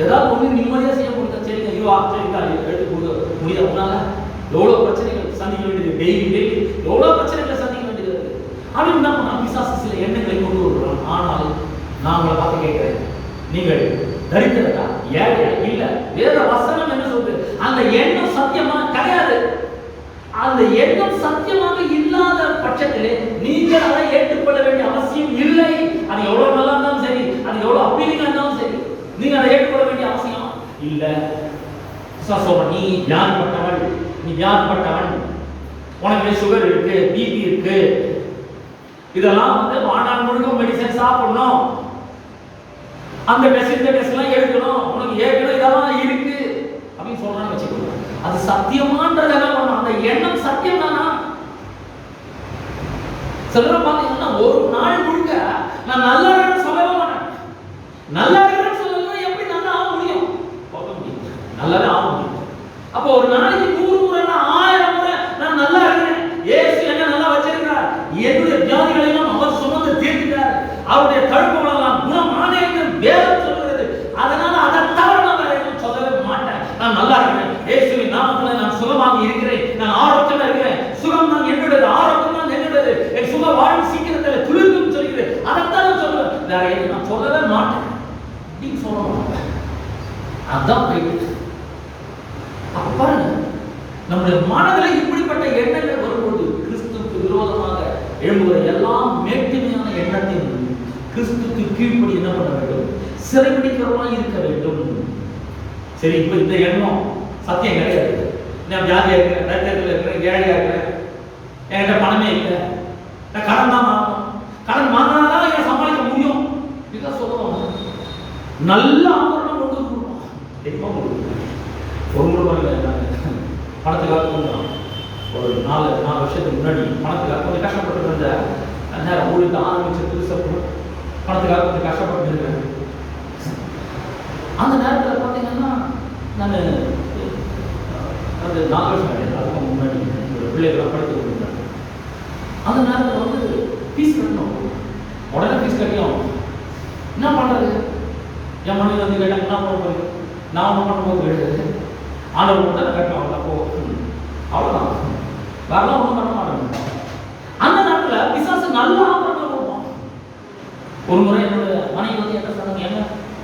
ஏதாவது ஒண்ணு நிம்மதியா செய்ய முடியுதா? சரிங்க, சரிக்கா எடுத்து கொடுக்க முடியாது. உன்னால எவ்வளவு பிரச்சனைகள் சந்திக்க வேண்டியது, டெய்லி எவ்வளவு பிரச்சனைகளை சந்திக்க வேண்டியது இருக்கு. அப்படின்னு என்ன பண்ணா? பிசாசு சில எண்ணங்களை கொண்டு வருகிறோம். ஆனால் நான் உங்களை பார்த்து கேட்கிறேன், நீங்கள் தரித்திரதா, ஏழையா? இல்ல. வேற வசனம் என்ன சொல்றது? அந்த எண்ணம் சத்தியமா கிடையாது. அந்த எண்ணம் சத்தியமாக இல்லாத பட்சத்திலே நீங்கள் அதை ஏற்றுக்கொள்ள வேண்டிய அவசியம் இல்லை. அது எவ்வளவு நல்லா இருந்தாலும் சரி, அது எவ்வளவு அப்பீலிங்கா இருந்தாலும் சரி, நீங்க அதை ஏற்றுக்கொள்ள வேண்டிய அவசியம் இல்ல. நீ வியாதிப்பட்டவன், நீ வியாதிப்பட்டவன், உனக்கு சுகர் இருக்கு, பிபி இருக்கு, இதெல்லாம் வாழ்நாள் முழுக்க மெடிசன் சாப்பிடணும், அந்த டெஸ்ட் இந்த டெஸ்ட் எல்லாம் எடுக்கணும், உனக்கு ஏற்கனவே இதெல்லாம் இருக்கு அப்படின்னு சொல்றான்னு வச்சுக்கோங்க. அது சத்தியமான்றது என்ன பண்ணணும்? அந்த எண்ணம் சத்தியம் தானா? சிலர் பாத்தீங்கன்னா ஒரு நாள் முழுக்க நான் நல்லா இருக்கேன்னு சொல்லவே மாட்டேன். நல்லா இருக்கேன்னு சொல்லலாம், எப்படி நல்லா ஆக முடியும்? நல்லாவே ஆக முடியும். அப்போ ஒரு நாளைக்கு 100 முறை, 1000 முறை நான் நல்லா இருக்கேன், இயேசு என்ன நல்லா வச்சிருக்கிறார், என்னுடைய வியாதிகளை எல்லாம் அவர் சுமந்து தீர்க்கிறார், அவருடைய தழும்புகளெல்லாம் குணமானே என்று வேதம் சொல்கிறது. அதனால அதை தவிர நான் வேற எதுவும் சொல்லவே மாட்டேன். நான் நல்லா இருக்கிறேன், இயேசுவின் நாமத்தில் நான் சுகமாக இருக்கிறேன், நான் ஆரோக்கியமா இருக்கிறேன், சுகம் தான் என்னுடையது, ஆரோக்கியம் தான் என்னுடையது, என் சுக வாழ்வு சீக்கிரத்தில் துளிர்க்கும் சொல்கிறது. அதைத்தான் நான் சொல்லுவேன், வேற எதுவும் நான் சொல்லவே மாட்டேன் அப்படின்னு சொல்லணும். அதான் அப்ப பாருங்க, நம்முடைய மனதில் இப்படிப்பட்ட எண்ணங்கள் வரும்போது கிறிஸ்துவுக்கு விரோதமாக எழும்புகிற எல்லாம் மேட்டிமையான எண்ணத்தின் கிறிஸ்துவுக்கு கீழ்ப்படி என்ன பண்ண வேண்டும்? சிறைபிடிக்கிறவா இருக்க வேண்டும். சரி, இப்ப இந்த எண்ணம் சத்தியம் கிடையாது. நான் வியாதியா இருக்கிறேன், தரித்திரத்தில் இருக்கிறேன், ஏழையா இருக்கிறேன், என்கிட்ட பணமே இல்லை, நான் கடன் தான் வாங்கணும், கடன் வாங்கினாதான் என் சமாளிக்க முடியும். இதுதான் சொல்லுவாங்க. நல்ல ஆபரணம் கொண்டு கொடுப்போம், எப்போ கொடுக்கும் ஒரு முறை பணத்துக்காக கொடுக்குறோம். ஒரு 4 வருஷத்துக்கு முன்னாடி பணத்துக்காக கொஞ்சம் கஷ்டப்பட்டு இருந்த நேரம் ஊருக்கு ஆரம்பிச்சு புதுசாக பணத்துக்காக கொஞ்சம் கஷ்டப்பட்டு இருக்கேன். அந்த நேரத்தில் பார்த்தீங்கன்னா நான் அது 4 வருஷம் கிடையாது, அதுக்கு முன்னாடி ஒரு பிள்ளைகளாக படித்து கொடுத்துருந்தேன். அந்த நேரத்தில் வந்து ஃபீஸ் கட்டணும், உடனே ஃபீஸ் கட்டியும் என்ன பண்ணுறது? என் மனைவி வந்து கேட்டாங்க, என்ன பண்ண போகுது? நான் ஒன்றும் பண்ணும்போது கிடையாது, ஆண்டவர் மட்டும் தான் கட்டணும். அப்போ அவ்வளோதான், வரலாம் ஒன்றும் பண்ண மாட்டேன். அந்த நேரத்தில் பிசாசு நல்ல ஆபரணம் கொடுப்போம். ஒரு முறை என்னோட மனைவி வந்து என்ன சொன்னாங்க, என்ன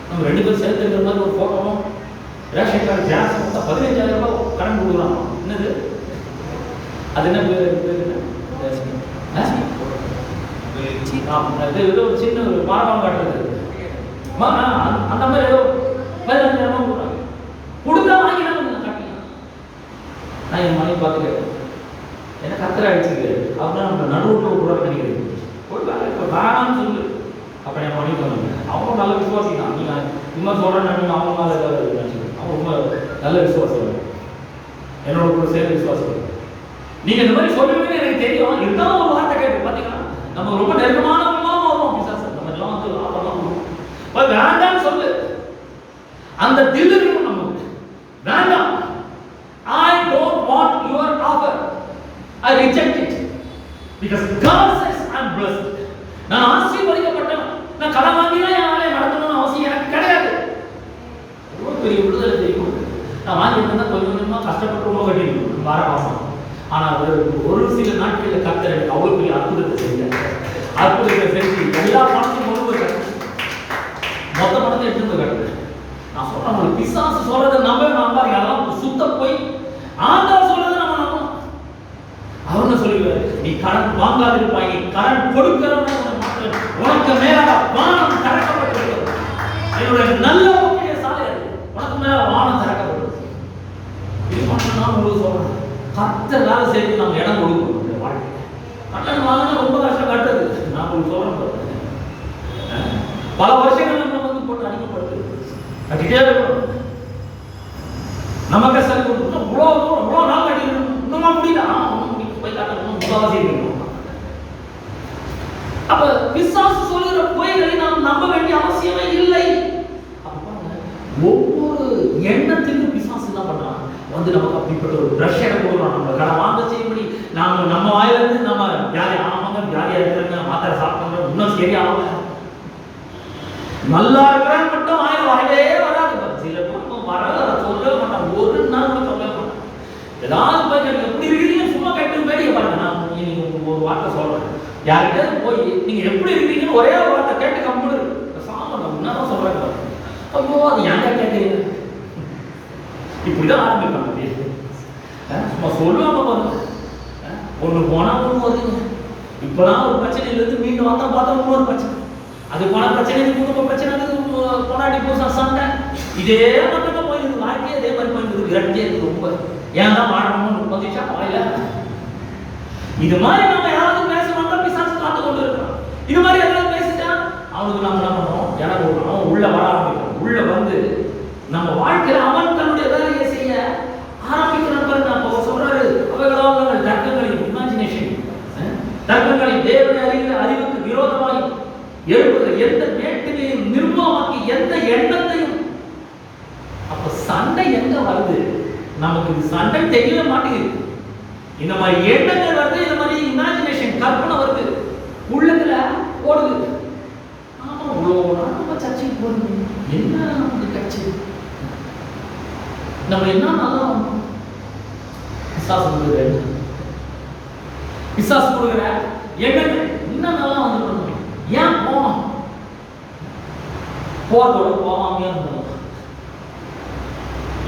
நம்ம 2 பேரும் சேர்த்து இருக்கிற மாதிரி ஒரு ஃபோட்டோவும் ரேஷன் கார்டு ஜாஸ் மொத்தம் 15,000 ரூபாய் கடன் கொடுக்குறாங்க. என்னது அது என்ன ஏதோ ஒரு சின்ன ஒரு பாரம்பரம் காட்டுறது அந்த மாதிரி ஏதோ 15,000 ரூபாய் கொடுக்குறாங்க. கொடுத்தா வாங்கி கட்டலாம். நான் என் மனைவி பார்த்து என்ன கத்திர அடிச்சுக்கு அப்படின்னா நம்ம நடுவுட்டில் கூட நினைக்கிறது ஒரு வேலை இப்போ வேணான்னு சொல்லு. அப்போ என் மனைவி சொன்னாங்க, அவங்க நல்ல விசுவாசி தான், நீங்கள் இன்னும் சொல்கிறேன்னு அவங்க மேலே ஏதாவது நினச்சிக்கணும். அவங்க ரொம்ப நல்ல விசுவாசம், என்னோட கூட சேர்ந்து விசுவாசம். நீங்கள் இந்த மாதிரி சொல்லுவீங்கன்னு எனக்கு தெரியும், இருந்தாலும் ஒரு வார்த்தை கேட்டு பார்த்தீங்கன்னா நம்ம ரொம்ப நெருக்கமானவங்களாம் வருவோம். பிசாசு நம்ம எல்லாம் வந்து ஆபரணம் கொடுப்போம், வேண்டாம்னு சொல்லு. அந்த தில் இருக்கும் நமக்கு, வேண்டாம், I don't want your offer, I reject it because God says I'm blessed. நான் ஆசீர்வதிக்கப்பட்டவன், நான் கடன் வாங்கினா என் ஆளை நடத்தணும்னு அவசியம் எனக்கு கிடையாது. ரொம்ப பெரிய விடுதலை தெரியும். நான் வாங்கிட்டு கொஞ்சம் கொஞ்சமாக கஷ்டப்பட்டு ரொம்ப கட்டிருக்கணும் வார மாதம். ஆனால் ஒரு சில நாட்களில் கர்த்தர் எனக்கு அவ்வளோ பெரிய அற்புதத்தை செஞ்சார். அற்புதத்தை செஞ்சு எல்லா பணத்தையும் கொண்டு கட்டு, மொத்த பணத்தை எடுத்து கட்டுது. நான் சொல்றேன், உங்களுக்கு பிசாசு சொல்றதை நம்பாதீங்க, அதெல்லாம் சுத்த போய். ஆண்டவர் சொல்றதை நம்ம நம்பணும். அவர்னு சொல்லுவாரு, நீ கடன் வாங்காதிருப்பாய், நீ கடன் கொடுக்கிறவன் உனக்கு மேலாக வானம் திறக்கப்பட்டிருக்கிறது. என்னுடைய நல்ல முக்கிய சாலை அது, உனக்கு மேல வானம் திறக்கப்பட்டிருக்கு. இது மட்டும் நான் உங்களுக்கு சொல்றேன், கர்த்தர் வேலை செய்து நம்ம இடம் கொடுக்கணும். வாழ்க்கை கடன் வாங்கினா ரொம்ப கஷ்டம் கட்டுறது. நான் உங்களுக்கு சொல்றேன், பல வருஷங்கள் நம்ம வந்து போட்டு அடிக்கப்படுது, கட்டிட்டே இருக்கணும். நமக்கு சரி கொடுக்கணும், இவ்வளோ நாள் கட்டிடணும், இன்னுமா முடியல, போய் காட்டணும், முகாவாசி இருக்கணும். அப்ப பிசாசு சொல்லுகிற பொய்களை நாம் நம்ப வேண்டிய அவசியமே இல்லை. ஒவ்வொரு எண்ணத்திலும் பிசாசு என்ன பண்றான், வந்து நமக்கு அப்படிப்பட்ட ஒரு பிரஷ் என கொடுக்குறோம். நம்ம கடை வாங்க செய்யும்படி நம்ம வாயிலிருந்து நம்ம வியாதி ஆமாங்க, வியாதியா இருக்கிறாங்க, மாத்திரை சாப்பிடுறோம், இன்னும் சரியாகல, நல்லா இருக்கிறான்னு மட்டும் வாயில் வரவே வராது. சில பேருக்கும் வரல, அதை சொல்லவே மாட்டாங்க, ஒரு நாள் கூட சொல்லவே மாட்டாங்க. ஏதாவது போய் எப்படி இருக்கிறீங்க சும்மா கேட்டு வேடிக்கை பாருங்க. நான் இன்னைக்கு ஒரு வார்த்தை சொல்றேன், யார்கிட்ட போய் நீங்க எப்படி இருக்கீங்கன்னு ஒரே ஒரு வார்த்தை கேட்டு கம்முன்னு சாம உன்னதான் சொல்றாங்க. ஐயோ அது ஏங்க கேட்குறீங்க, இப்படிதான் ஆரம்பிப்பாங்க. சும்மா சொல்லுவாங்க பாருங்க, ஒண்ணு போனா ஒண்ணு வருதுங்க. இப்பதான் ஒரு பிரச்சனையிலிருந்து மீண்டும் வந்தா பார்த்தா இன்னொரு பிரச்சனை, அது போன பிரச்சனை, குடும்ப பிரச்சனை, பொன்னாடி பூசா சண்டை, இதே மட்டும் தான் போயிருக்கு. வாழ்க்கையே அதே மாதிரி போயிருக்கு, விரட்டியே இருக்கு. ரொம்ப ஏன் தான் வாழணும்னு வந்துச்சா வாயில. இது மாதிரி நம்ம யாராவது பேசணும்னா பிசாசு காத்து கொண்டு இருக்கிறோம். இது மாதிரி யாராவது பேசிட்டா அவனுக்கு நம்ம என்ன பண்ணுவோம், எனக்கு அவன் உள்ள வர ஆரம்பிக்கிறோம். உள்ள வந்து நம்ம வாழ்க்கையில அவன் தன்னுடைய வேலையை செய்ய ஆரம்பிக்கிறான். அப்போ சொல்றாரு, அவைகளால் தர்க்கங்களின் இமேஜினேஷன், தர்க்கங்களின் தேவனை அறிகிற அறிவுக்கு விரோதமாய் எழுப்புகிற எந்த மேட்டினையும் நிர்மூலமாக்கி எந்த எண்ணத்தையும். அப்ப சண்டை எங்க வருது, நமக்கு இது சண்டை தெரியவே மாட்டேங்குது. இந்த மாதிரி எண்ணங்கள் வருது, இந்த மாதிரி இமேஜினேஷன் கற்பனை வருது, உள்ளத்துல ஓடுது. ஆமா நம்ம சர்ச்சைக்கு போறது என்ன, நமக்கு கட்சி நம்ம என்ன நல்லா பிசாசு கொடுக்குற எண்ணங்கள் இன்னும் நல்லா வந்து ஏன் போனோம், போறதோட போவாமையா இருந்தோம்.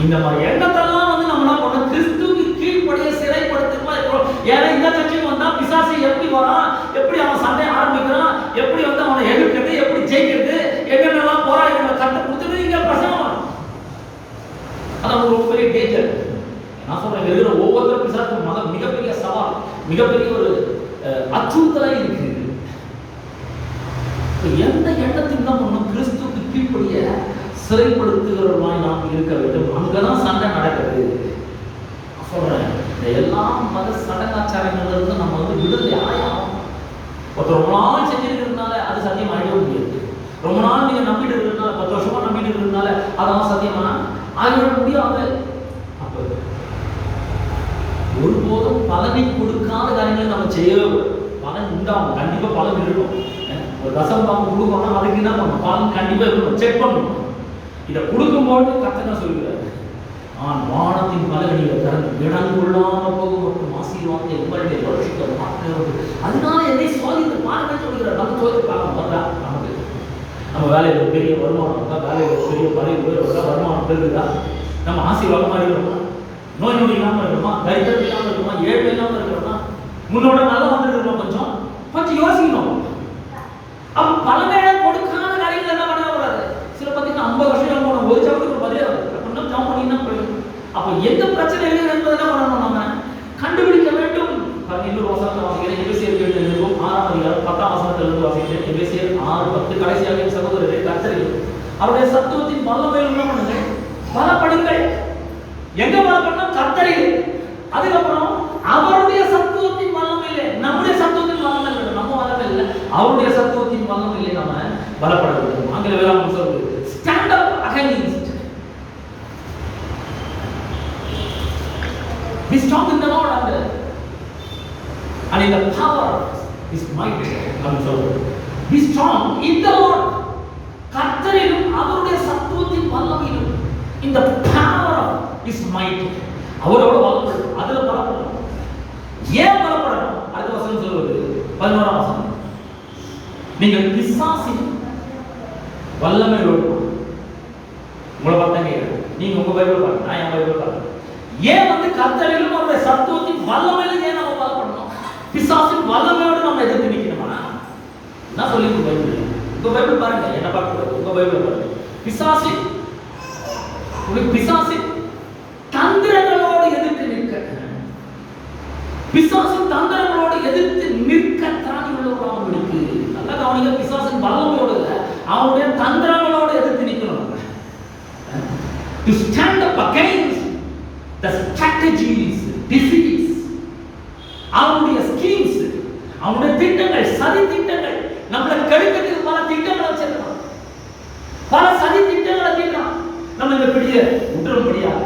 இந்த மாதிரி எண்ணத்தெல்லாம் வந்து நம்மளால பண்ண கிறிஸ்துவுக்கு கீழ்ப்படிய சிறைப்படுத்துமா இருக்கிறோம். ஏன்னா இந்த சர்ச்சைக்கு வந்தா பிசாசு எப்படி வரான், எப்படி அவன் சண்டை ஆரம்பிக்கிறான், எப்படி வந்து அவனை எதிர்க்கிறது, எப்படி ஜெயிக்கிறது, எங்கென்னலாம் போராடி கட்ட கொடுத்துட்டு இங்க பிரசனம். அதான் ஒரு பெரிய டேஞ்சர். ஒவ்வொருத்தரும் பிசாசுக்கு மிகப்பெரிய சவால், மிகப்பெரிய ஒரு அச்சுறுத்தலாக இருக்குது. எந்த எண்ணத்தின் தான் ஒன்றும் கிறிஸ்துக்கு கீழ்ப்படிய சிறைப்படுத்துகிறவர்களாய் நாம் இருக்க வேண்டும். அங்கதான் சண்டை நடக்குது. சொல்றேன், இந்த எல்லா மத சடங்காச்சாரங்கள்ல இருந்து நம்ம விடுதலை ஆகும். ஒருத்தர் ரொம்ப நாள் செஞ்சிருக்கிறதுனால அது சத்தியம் ஆகிட முடியாது. ரொம்ப நாள் நீங்க நம்பிட்டு இருக்கிறதுனால, 10 வருஷமா நம்பிட்டு இருக்கிறதுனால அதான் சத்தியமா ஆகிவிட முடியாது. அப்ப ஒருபோதும் பலனை கொடுக்காத காரியங்களை நம்ம செய்யவே, பலன் உண்டாகும், கண்டிப்பா பலன் இருக்கும். ஒரு ரசம் பாம்பு கொடுக்கணும்னா அதுக்கு என்ன பண்ணணும்? பலன் கண்டிப்பா இருக்கணும், செக் பண்ணணும். இதை கொடுக்கும்போது கர்த்தர் சொல்கிறார், வானத்தின் பலகணியை திறந்து இடம் கொள்ளாம போகும் மற்றும் ஆசீர்வாதத்தை உங்களுடைய வருஷத்தை மாற்றுகிறது. அதனால என்னை சோதித்து பாருங்க சொல்கிறார். நம்ம சோதித்து பார்க்க போதா நமக்கு நம்ம வேலையில் பெரிய வருமானம் இருக்கா, வேலையில் பெரிய பதவி உயர்வுக்கா, வருமானம் பெருகுதா, நம்ம ஆசீர்வாதமா இருக்கிறோமா, நோய் நொடி இல்லாமல் இருக்கிறோமா, தைரியம் இல்லாமல் இருக்கிறோமா, ஏழ்மை இல்லாமல் இருக்கிறோமா, முன்னோட நல்லா வந்துருக்கிறோமா, கொஞ்சம் கொஞ்சம் யோசிக்கணும். அப்ப பலனை கொடுக்காத காரியங்கள் என்ன பண்ணக்கூடாது. சில பார்த்தீங்கன்னா 50 வருஷம் போன ஒரு ஜாபத்துக்கு பதிலே அப்படின்னா ஜாப் பண்ணினா போயிடும். அப்ப எந்த பிரச்சனை இல்லை என்பதை என்ன பண்ணணும்? நம்ம கண்டுபிடிக்க வேண்டும். இன்னொரு வசனத்தை வாசிக்கிறேன். எபேசியர் 6ஆம் அதிகாரம் 10ஆம் வசனத்திலிருந்து வாசிக்கிறேன். எபேசியர் 6:10. கடைசியாக சகோதரரே, கர்த்தரே அவருடைய சத்துவத்தின் வல்லமையில் என்ன பண்ணுங்க, பலப்படுங்கள். எங்க பலப்படணும்? கர்த்தரில். அதுக்கப்புறம் அவருடைய சத்துவத்தின் வல்லமையிலே, நம்முடைய சத்துவத்தின் வல்லமை இல்லை, நம்ம வல்லமை இல்லை, அவருடைய சத்துவத்தின் வல்லமையிலே நாம பலப்பட வேண்டும். ஆங்கில வேளாண் சொல்றது stand up against, be strong in the Lord and in the power is might. நம்ம சொல்றது be strong in the Lord, கர்த்தரிலும் அவருடைய சத்துவத்தின் வல்லமையிலும், in the power is might, அவரோட வல்லமை அதுல பலப்படணும். ஏன் பலப்படணும்? அடுத்த வசனம் சொல்வது 11ஆம் வசனம், நீங்கள் பிசாசின் வல்லமையோடு. உங்களை பார்த்தாங்க, நீங்க உங்க பைபிள் பாருங்க, நான் என் பைபிள் பாருங்க. ஏன் கர்த்தரிலும் அவருடைய சத்துவத்தின் வல்லமையில ஏன் நம்ம பலப்படணும்? பிசாசின் வல்லமையோடு நம்ம எதிர்த்து நிக்கணுமா? என்ன சொல்லி பைபிள், உங்க பைபிள் பாருங்க, என்ன பார்க்க உங்க பைபிள் பாருங்க. பிசாசின் தந்திரங்களோடு எதிர்த்து நிற்க, பிசாசின் தந்திரங்களோடு எதிர்த்து நிற்க திராணி உள்ளவராக இருக்கு. நல்ல கவனிங்க, பிசாசின் வல்லமையோடு இல்லை, அவனுடைய தந்திரங்களோடு எதிர்த்து நிற்கணும். To stand up against the strategies, deceives, அவனுடைய ஸ்கீம்ஸ், அவனுடைய திட்டங்கள், சதி திட்டங்கள், நம்மளை கெடுக்கிறதுக்கு பல திட்டங்களை வச்சிருக்கான், பல சதி திட்டங்களை தீட்டான். நம்ம இந்த பிடிய விட்டுற முடியாது,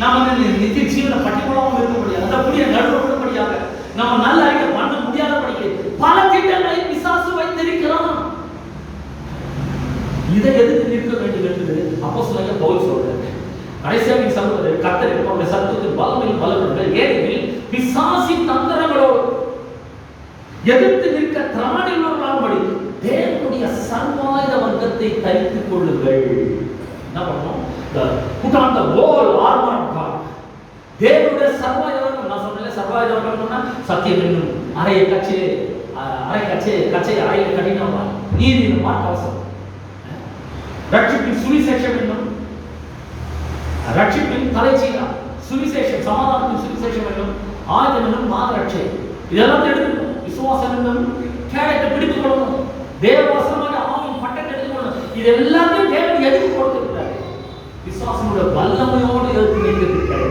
நாம நித்திய ஜீவனை பட்டிமலாமல் இருக்க முடியாது, அந்த பிடிய நடுவ முடியாது, நம்ம நல்ல அறிக்கை பண்ண முடியாத படிக்க பல திட்டங்களை பிசாசு வைத்திருக்கிறான். இதை எதிர்த்து நிற்க வேண்டும் என்று அப்போஸ்தலன் பவுல் சொல்றார். கடைசியாக சொல்வது, கர்த்தர் அவருடைய சத்துவத்தின் வல்லமையில் பலப்படுங்கள், ஏனெனில் பிசாசின் தந்திரங்களோடு எதிர்த்து நிற்க திராணி உள்ளவர்களாகும்படி தேவனுடைய சர்வாயுத வர்க்கத்தை தரித்துக் கொள்ளுங்கள். என்ன பண்ணணும்? put on the whole armor of God. தேவனுடைய சர்வாயுத வர்க்கம், நான் சொன்னேன் சர்வாயுத வர்க்கம்னா சத்தியம் என்னும் அறையை கச்சே அறையை கட்டினவா, நீதியின் மார்க்கவசம், ரட்சிப்பின் சுவிசேஷம் என்னும், ரட்சிப்பின் தலைச்சீரா சுவிசேஷம், சமாதானத்தின் சுவிசேஷம் என்னும், ஆயுதம் என்னும் மாதரட்சை, இதெல்லாம் எடுக்கணும். விசுவாசம் என்னும் கேடயத்தை பிடித்துக் கொள்ளணும், தேவவசனமான ஆவியின் பட்டத்தை எடுத்துக்கொள்ளணும். இது எல்லாத்தையும் தேவன் எதுக்கு கொடுத்திருக்கிறார்? விசுவாசனுடைய வல்லமையோடு எடுத்து நிற்கிறது,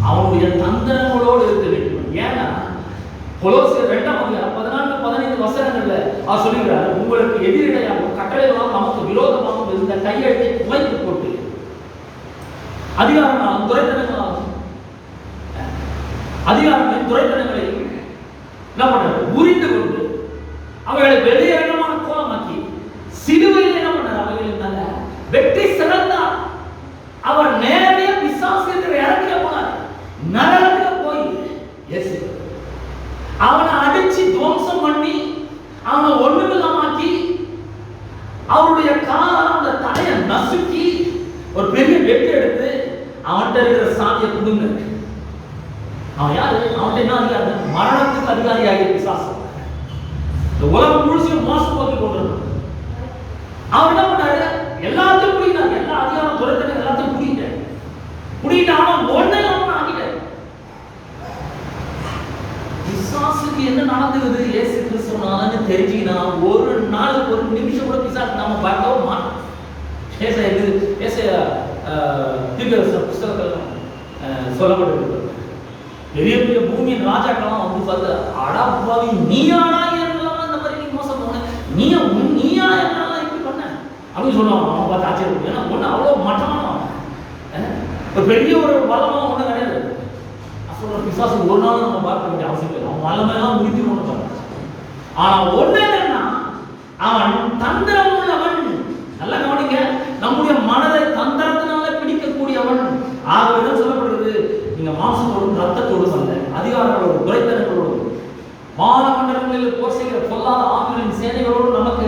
அவனுடைய தந்திரங்களோடு எடுத்து நிற்கணும். ஏன்னா கொலோசியர் 2ஆம் அதிகாரம் 14-15 வசனங்கள்ல அவர் சொல்லுகிறார், உங்களுக்கு எதிரிடையாக கட்டளைகளால் நமக்கு விரோதமாக இருந்த கையெழுத்தை துவைத்து போட்டு அதிகாரங்களாலும் துரைத்தனங்களை என்ன பண்ணார்? உரிந்து கொண்டு அவைகளை வெளியரங்கமான கோலமாக்கி சிலுவையில் என்ன பண்ணார்? அவைகளினால வெற்றி சிறந்தார். அவர் நேரடியாக பிசாசுக்கு இறங்கிய போனார், நரகத்தில் போய் இயேசு அவனை அடிச்சு துவம்சம் பண்ணி அவனை ஒண்ணுமில்லாமாக்கி அவருடைய காலால் அந்த தலையை நசுக்கி ஒரு பெரிய வெட்டு எடுத்து அவன்கிட்ட இருக்கிற சாதியை கொடுங்க. அவன் யாரு? அவன்கிட்ட என்ன அதிகாரி? மரணத்துக்கு அதிகாரியாகிய பிசாசு. இந்த உலகம் முழுசும் மோசம் போட்டு கொண்டிருந்தான். அவன் என்ன பண்ணாரு? எல்லாத்தையும் புரியினார், எல்லா அதிகாரம் துரத்தனை எல்லாத்தையும் புரியிட்டான். அவன் ஒன்னே அவன் ஆகிட்டான். என்ன நடந்துக்குது இயேசு கிறிஸ்துவனாலன்னு தெரிஞ்சுக்கினா ஒரு நாளுக்கு ஒரு நிமிஷம் கூட பிசாசு நாம பார்க்கவும் மாட்டோம். புஸ்தகத்தில் சொல்லப்பட்டிருக்கு, பெரிய பெரிய பூமியின் ராஜாக்கெல்லாம் வந்து பார்த்து அடப்பாவி நீயானா என்னெல்லாம் இந்த மாதிரி நீ மோசம் போன நீயா என்னெல்லாம் இப்படி பண்ண அப்படின்னு சொல்லுவாங்க. அவன் பார்த்து ஆச்சரியம். ஏன்னா ஒன்று அவ்வளோ மட்டமான ஒரு பெரிய ஒரு வல்லமாக ஒன்றும் கிடையாது. அப்புறம் பிசாசு ஒரு நாள் நம்ம பார்க்க வேண்டிய அவசியம் இல்லை. அவன் வல்லமையெல்லாம் உறுதி கொண்டு போறான். ஆனால் ஒன்று என்னன்னா அவன் தந்திரம் உள்ளவன். நல்லா கவனிங்க, நம்முடைய மனதை தந்திரத்தினால பிடிக்கக்கூடியவன். ஆகவே சொல்லப்படுகிறது, நீங்க மாம்சத்தோடும் ரத்தத்தோடும் அல்ல, அதிகாரங்களோடும் குறைத்தனங்களோடும் வானமண்டலங்களில் போர் செய்கிற பொல்லாத ஆவிகளின் சேனைகளோடு நமக்கு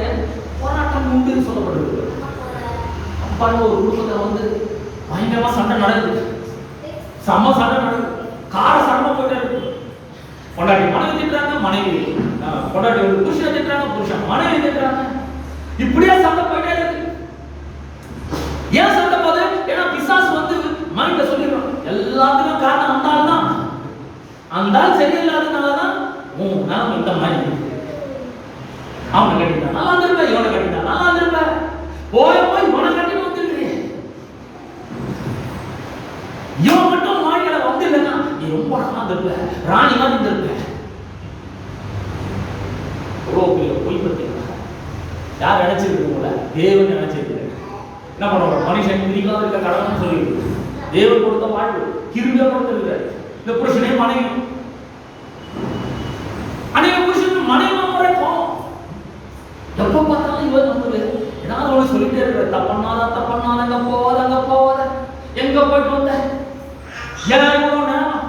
போராட்டம் உண்டு சொல்லப்படுகிறது. அப்பாங்க ஒரு குடும்பத்தில் வந்து பயங்கரமா சண்டை நடக்குது, செம்ம சண்டை நடக்குது, கார சண்டை போயிட்டே இருக்கு. பொண்டாட்டி மனைவி திட்டுறாங்க, மனைவி பொண்டாட்டி ஒரு புருஷனை திட்டுறாங்க, புருஷன் மனைவி திட்டுறாங்க. இப்படியே சண்டை போயிட்டே இருக்கு. ஏன் சண்டை போகுது? ஏன்னா பிசாசு வந்து மைண்ட சொல்லிடுறான், எல்லாத்துக்கும் காரணம் அந்த ஆள் தான், அந்த ஆள் சரியில்லாததுனாலதான் நான் இந்த மாதிரி அவனை கட்டிட்டான் நல்லா இருந்திருப்ப, இவனை கட்டிட்டான் நல்லா இருந்திருப்ப, போய் இவனை கட்டி வந்துருக்கேன். இவன் மட்டும் மாடிகளை வந்து இல்லைன்னா நீ ரொம்ப நல்லா இருந்திருப்ப, ராணி மாதிரி இருந்திருப்ப. பொய் பத்தி யார் நினைச்சிருக்கீங்கள? தேவன் நினைச்சிருக்க. என்ன பண்ணுவோம்? மனுஷன் பிரிக்காத இருக்க கடவுள்னு சொல்லி தேவன் கொடுத்த வாழ்வு கிருபையா கொடுத்திருக்க. இந்த புருஷனே மனைவி, அநேக புருஷன் மனைவி முறை போவோம். எப்ப பார்த்தாலும் இவர் வந்து ஏதாவது ஒண்ணு சொல்லிட்டே இருக்க, தப்பண்ணாத அங்க போவாத எங்க போயிட்டு வந்த ஏன் இவ்வளவு நேரம்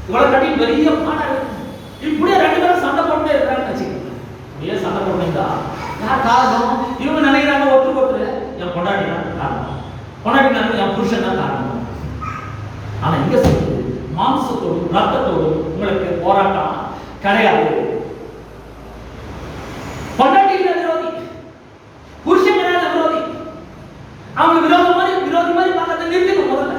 இவ்வளவு கட்டி பெரிய பாடம் இருக்கு. இப்படியே ரெண்டு பேரும் சண்டை போட்டுட்டே இருக்கிறான்னு வச்சுக்கோங்க. இப்படியே சண்டை போட்டீங்களா யார் காரணம்? இவங்க நினைக்கிறாங்க ஒருத்தருக்கு என் பொண்டாட்டி தான் காரணம், பொண்டாட்டி என் புருஷன் தான் காரணம். ஆனா இங்க சொல்லுது, மாம்சத்தோடும் ரத்தத்தோடும் உங்களுக்கு போராட்டம் கிடையாது. பொண்டாட்டி விரோதி, புருஷன் விரோதி. அவங்க விரோதி மாதிரி பார்க்கறத நிறுத்திங்க. முதல்ல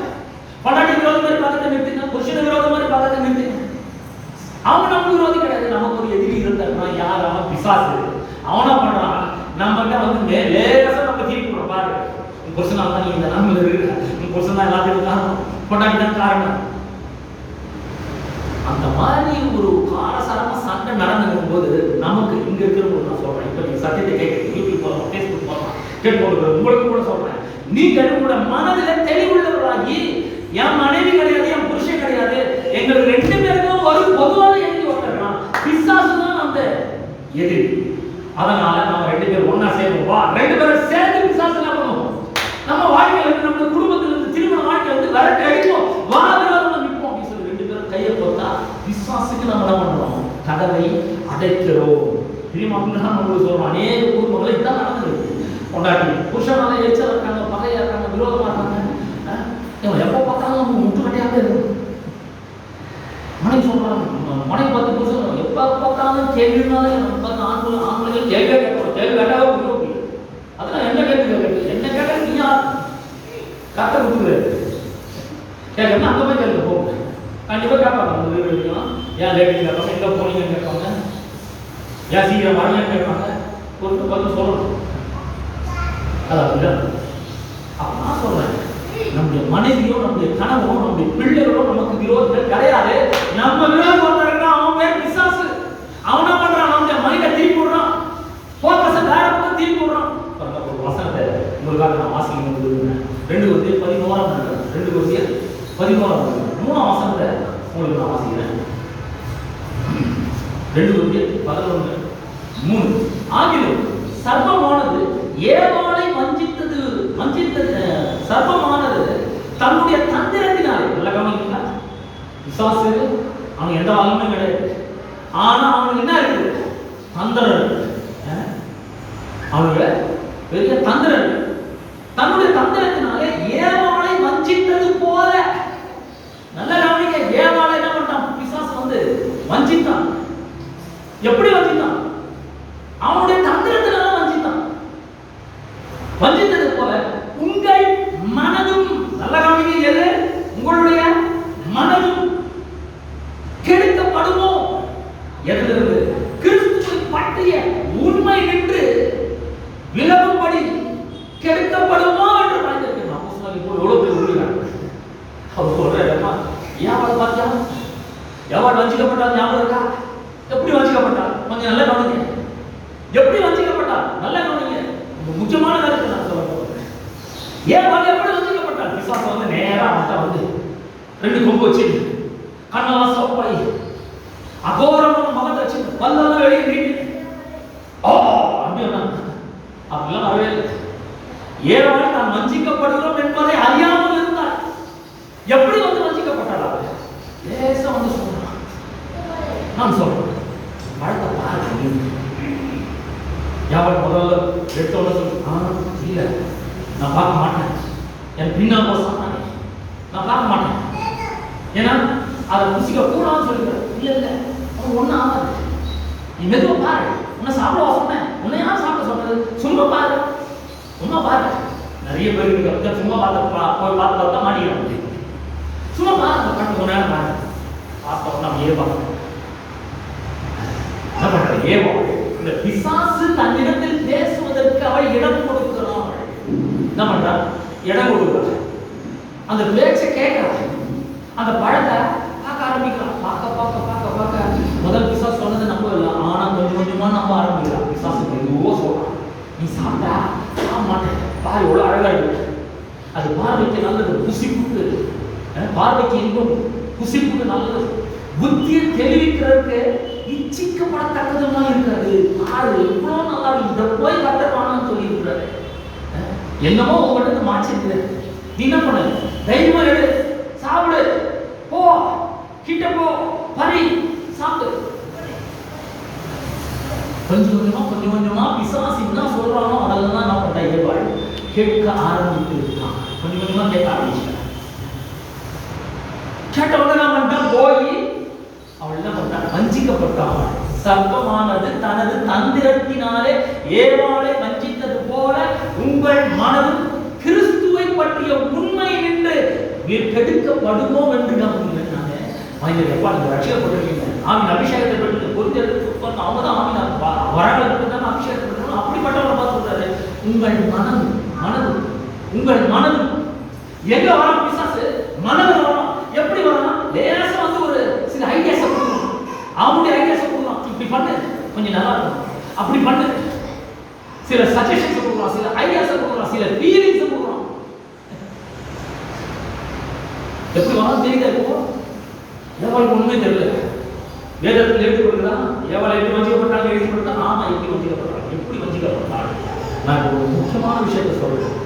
பொண்டாட்டி விரோதி மாதிரி பார்க்கறத நிறுத்திங்க, புருஷன் விரோதி மாதிரி பார்க்கறத நிறுத்திங்க. அவன் நமக்கு விரோதி கிடையாது. நமக்கு ஒரு எதிரி இருந்தா யார்? அவன் பிசாசு. அவனா பண்றான் நம்மகிட்ட வந்து லேசா நம்ம தீர்ப்பு பாரு, உன் புருஷனால தான் நீ இந்த நாமல இருக்கு, உன் புருஷன் தான் எல்லாத்துக்கும் காரணம், பொண்டாட்டி தான் காரணம். அந்த மாதிரி ஒரு காரசாரமா சண்டை நடந்துக்கும் போது நமக்கு இங்க இருக்கிறவங்க நான் சொல்றேன், இப்ப நீங்க சத்தியத்தை கேட்க யூடியூப் போறோம், பேஸ்புக் போறோம், கேட்போம், உங்களுக்கு கூட சொல்றேன், நீங்க உங்களோட மனதில் தெளிவுள்ளவராகி என் மனைவி கிடையாது, என் புருஷன் கிடையாது, எங்களுக்கு ரெண்டு பேருக்கும் ஒரு பொதுவான எதிரி ஒருத்தர் பிசாசு தான் அந்த எதிரி. அதனால நம்ம ரெண்டு பேரும் ஒன்னா சேர்வோம். வா, ரெண்டு பேரும் சேர்ந்து பிசாசு என்ன பண்ணுவோம்? நம்ம வாழ்க்கையில இருந்து, நம்ம குடும்பத்துல இருந்து, திருமண வாழ்க்கையில இருந்து விரட்டி அடிப்போம், வா விரோதம் நிற்போம் அப்படின்னு சொல்லி ரெண்டு பேரும் கையை போட்டா பிசாசுக்கு நம்ம என்ன பண்றோம்? கதவை அடைக்கிறோம். தெரியுமா? நம்மளுக்கு சொல்றோம், அநேக குடும்பங்களை இதான் நடந்தது. கொண்டாட்டி புருஷனால எரிச்சல் இருக்காங்க, பகையா இருக்காங்க, விரோதமா இருக்காங்க. எப்போ பார்த்தாலும் நம்ம முட்டுக்கட்டையாக இருக்கும். மனைவி சொல்றாங்க, மனைவி பார்த்து புருஷன் எப்ப பார்த்தாலும் கேள்வினாலே நம்ம பார்த்து ஆண்கள் கேள்வி கேட்கணும், கேள்வி கேட்டாவே புரியும். அதெல்லாம் என்ன கேள்வி கேட்கறது? என்ன கேட்க நீ யார்? கத்த கொடுத்துருக்காரு கேட்கணும், அங்க போய் கேள்வி போங்க. கண்டிப்பா கேட்பாங்க, ஏன் லேட்டு கேட்பாங்க, எங்க போனீங்கன்னு கேட்பாங்க, ஏன் சீக்கிரம் வரலன்னு கேட்பாங்க. ஒரு பார்த்து சொல்லணும். அதாவது அப்ப நான் சொல்றேன், நம்முடைய மனைவியோ, நம்முடைய கணவோ, நம்முடைய பிள்ளைகளோ நமக்கு விரோதிகள் கிடையாது. நம்ம விரோதம் பண்றாங்க, அவன் பேர் பிசாசு. அவன பண்றான், நம்முடைய மைண்ட திருப்பி விடுறான், போக்கஸ வேற பக்கம் திருப்பி விடுறான். ஒரு வசனத்தை உங்களுக்காக நான் வாசிக்க விரும்புகிறேன். 2:11 3ஆம் வசனத்தை உங்களுக்கு நான் வாசிக்கிறேன். 2:11 ஆகிலும் சர்ப்பமானது ஏவாளை வஞ்சித்தது சர்ப்பமானது தன்னுடைய தந்திரத்தினாலே, நல்ல கவனிங்களா, பிசாசு அவன் எந்த வல்லமையும் கிடையாது. ஆனா அவனுக்கு என்ன இருக்கு? தந்திரம் இருக்கு. அவனுக்கு பெரிய தந்திரம் இருக்கு. தன்னுடைய தந்திரத்தினாலே ஏவாளை வஞ்சித்தது போல, நல்ல கவனிக்க, ஏவாளை என்ன பண்ணான்? பிசாசு வந்து வஞ்சித்தான். எப்படி வஞ்சித்தான்? அவனுடைய தந்திரத்தினால வஞ்சித்தான். வஞ்சித்தது போல உங்கள் மனதும், நல்ல கவனிக்க, எது? உங்களுடைய மனதும் கெடுக்கப்படுமோ? எதனால? எவள் வஞ்சிக்கப்பட்டால் ஞாபகம் இருக்கா? எப்படி வஞ்சிக்கப்பட்டால் கொஞ்சம் நல்லா கவனிங்க. எப்படி வஞ்சிக்கப்பட்டால் நல்லா கவனிங்க. முக்கியமான கருத்து நான் சொல்ல போறேன். ஏவாள் எப்படி வஞ்சிக்கப்பட்டால்? பிசாசு வந்து நேரா அவன்கிட்ட வந்து 2 கொம்பு வச்சு கண்ணெல்லாம் சோப்பாயி அகோரமான மகத்தை வச்சு பல்லெல்லாம் வெளியே நீட்டி அப்படிலாம் வரவே இல்லை. ஏவாள் நான் வஞ்சிக்கப்படுகிறோம் என்பதை அறியாமல் இருந்தார். எப்படி வந்து வஞ்சிக்கப்பட்டாள்? லேசா வந்து சொல்றான். நான் சொல்றேன், பழத்தை பாருங்க. யாவல் முதல்ல எடுத்தோட சொல்லி இல்ல நான் பார்க்க மாட்டேன், என் பின்னால் சொன்னாங்க நான் பார்க்க மாட்டேன், ஏன்னா அதை ருசிக்க கூடாதுன்னு சொல்லிக்கிறேன். இல்ல இல்ல அவன் ஒன்னும் ஆகாது, நீ மெதுவா பாரு, உன்னை சாப்பிட சொன்னேன், உன்னை யார் சாப்பிட சொன்னது, சும்மா பாரு சும்மா பாரு. நிறைய பேருக்கு சும்மா பார்த்து மாட்டிக்கிறோம். சும்மா பாரு, கண்டு கொஞ்ச நேரம் பாரு, பார்த்தோம் நம்ம ஏவாங்க என்ன பண்ற. ஏவா இந்த பிசாசு தன்னிடத்தில் பேசுவதற்கு அவள் இடம் கொடுக்கிறாள். என்ன பண்றா? இடம் கொடுக்கிறாள். அந்த பேச்சை கேட்கிறாள். அந்த பழத்தை பார்க்க ஆரம்பிக்கிறான். பார்க்க பார்க்க பார்க்க பார்க்க முதல் பிசாசு சொன்னதை நம்ப இல்லை, ஆனா கொஞ்சம் கொஞ்சமா நம்ப ஆரம்பிக்கிறான். பிசாசு எதுவோ சொல்றான், நீ சாப்பிட்டா சாப்பிட மாட்டேன், பாரு எவ்வளவு அழகா இருக்கு, அது பார்வைக்கு நல்லது, புசிப்புக்கு பார்வைக்கு இன்பம், புசிப்புக்கு நல்லது, புத்தியை தெளிவிக்கிறதுக்கு இச்சிக்கப்படத்தக்கதுமா இருக்காது. பாரு எவ்வளவு நல்லா இருக்கு, இதை போய் கட்டப்பானு சொல்லி இருக்கிறாரு. என்னமோ உங்கள்கிட்ட மாற்றிருக்குது, நீ என்ன பண்ணு, தைரியமா எடு, சாப்பிடு, போ கிட்ட போ, பறி சாப்பிடு. கொஞ்சம் கொஞ்சமா பிசாசு என்ன சொல்றானோ அதெல்லாம் நான் பண்ண ஏவாள் கேட்க ஆரம்பித்து இருக்கான். கொஞ்சம் கொஞ்சமா கேட்க ஆரம்பிச்சிட்டான். கேட்டவங்க என்ன பண்ணிட்டான், போய் அவள் என்ன பண்ணிட்டான், வஞ்சிக்கப்பட்டான். சர்ப்பமானது தனது தந்திரத்தினாலே ஏவாளை வஞ்சித்தது போல உங்கள் மனதும் கிறிஸ்துவை பற்றிய உண்மை நின்று கெடுக்கப்படுவோம் என்று நம்புகிறேன். மனிதர் எப்பா நீங்க ரட்சிக்கப்பட்டிருக்கீங்க, ஆவின் அபிஷேகத்தை பெற்று பொறுத்தெடுத்து அவங்க தான் ஆவின் வரங்கள் தான் அபிஷேகத்தை பெற்று அப்படிப்பட்டவங்களை பார்த்து சொல்றாரு, உங்கள் மனதும் எங்க வரும் பிசாசு, மனதில் வரும். எப்படி வரணும், லேசா வந்து ஒரு சில ஐடியாஸை கொடுக்கணும், அவனுடைய ஐடியாஸை கொடுக்கணும், இப்படி பண்ணு கொஞ்சம் நல்லா இருக்கும், அப்படி பண்ணு, சில சஜஷன்ஸ் கொடுக்கலாம், சில ஐடியாஸை கொடுக்கலாம், சில ஃபீலிங்ஸை கொடுக்கலாம். எப்படி வரும் தெரியுதா? இப்போ ஏவாளுக்கு ஒண்ணுமே தெரியல. வேதத்தில் எழுதி கொடுக்குறான், ஏவாள் எப்படி வஞ்சிக்கப்பட்டாங்க எழுதி கொடுத்தா, ஆமா எப்படி வஞ்சிக்கப்பட்டாங்க, எப்படி வஞ்சிக்கப்பட்டாங்க. நான் ஒரு முக்கியமான விஷயத்தை சொல்றேன்.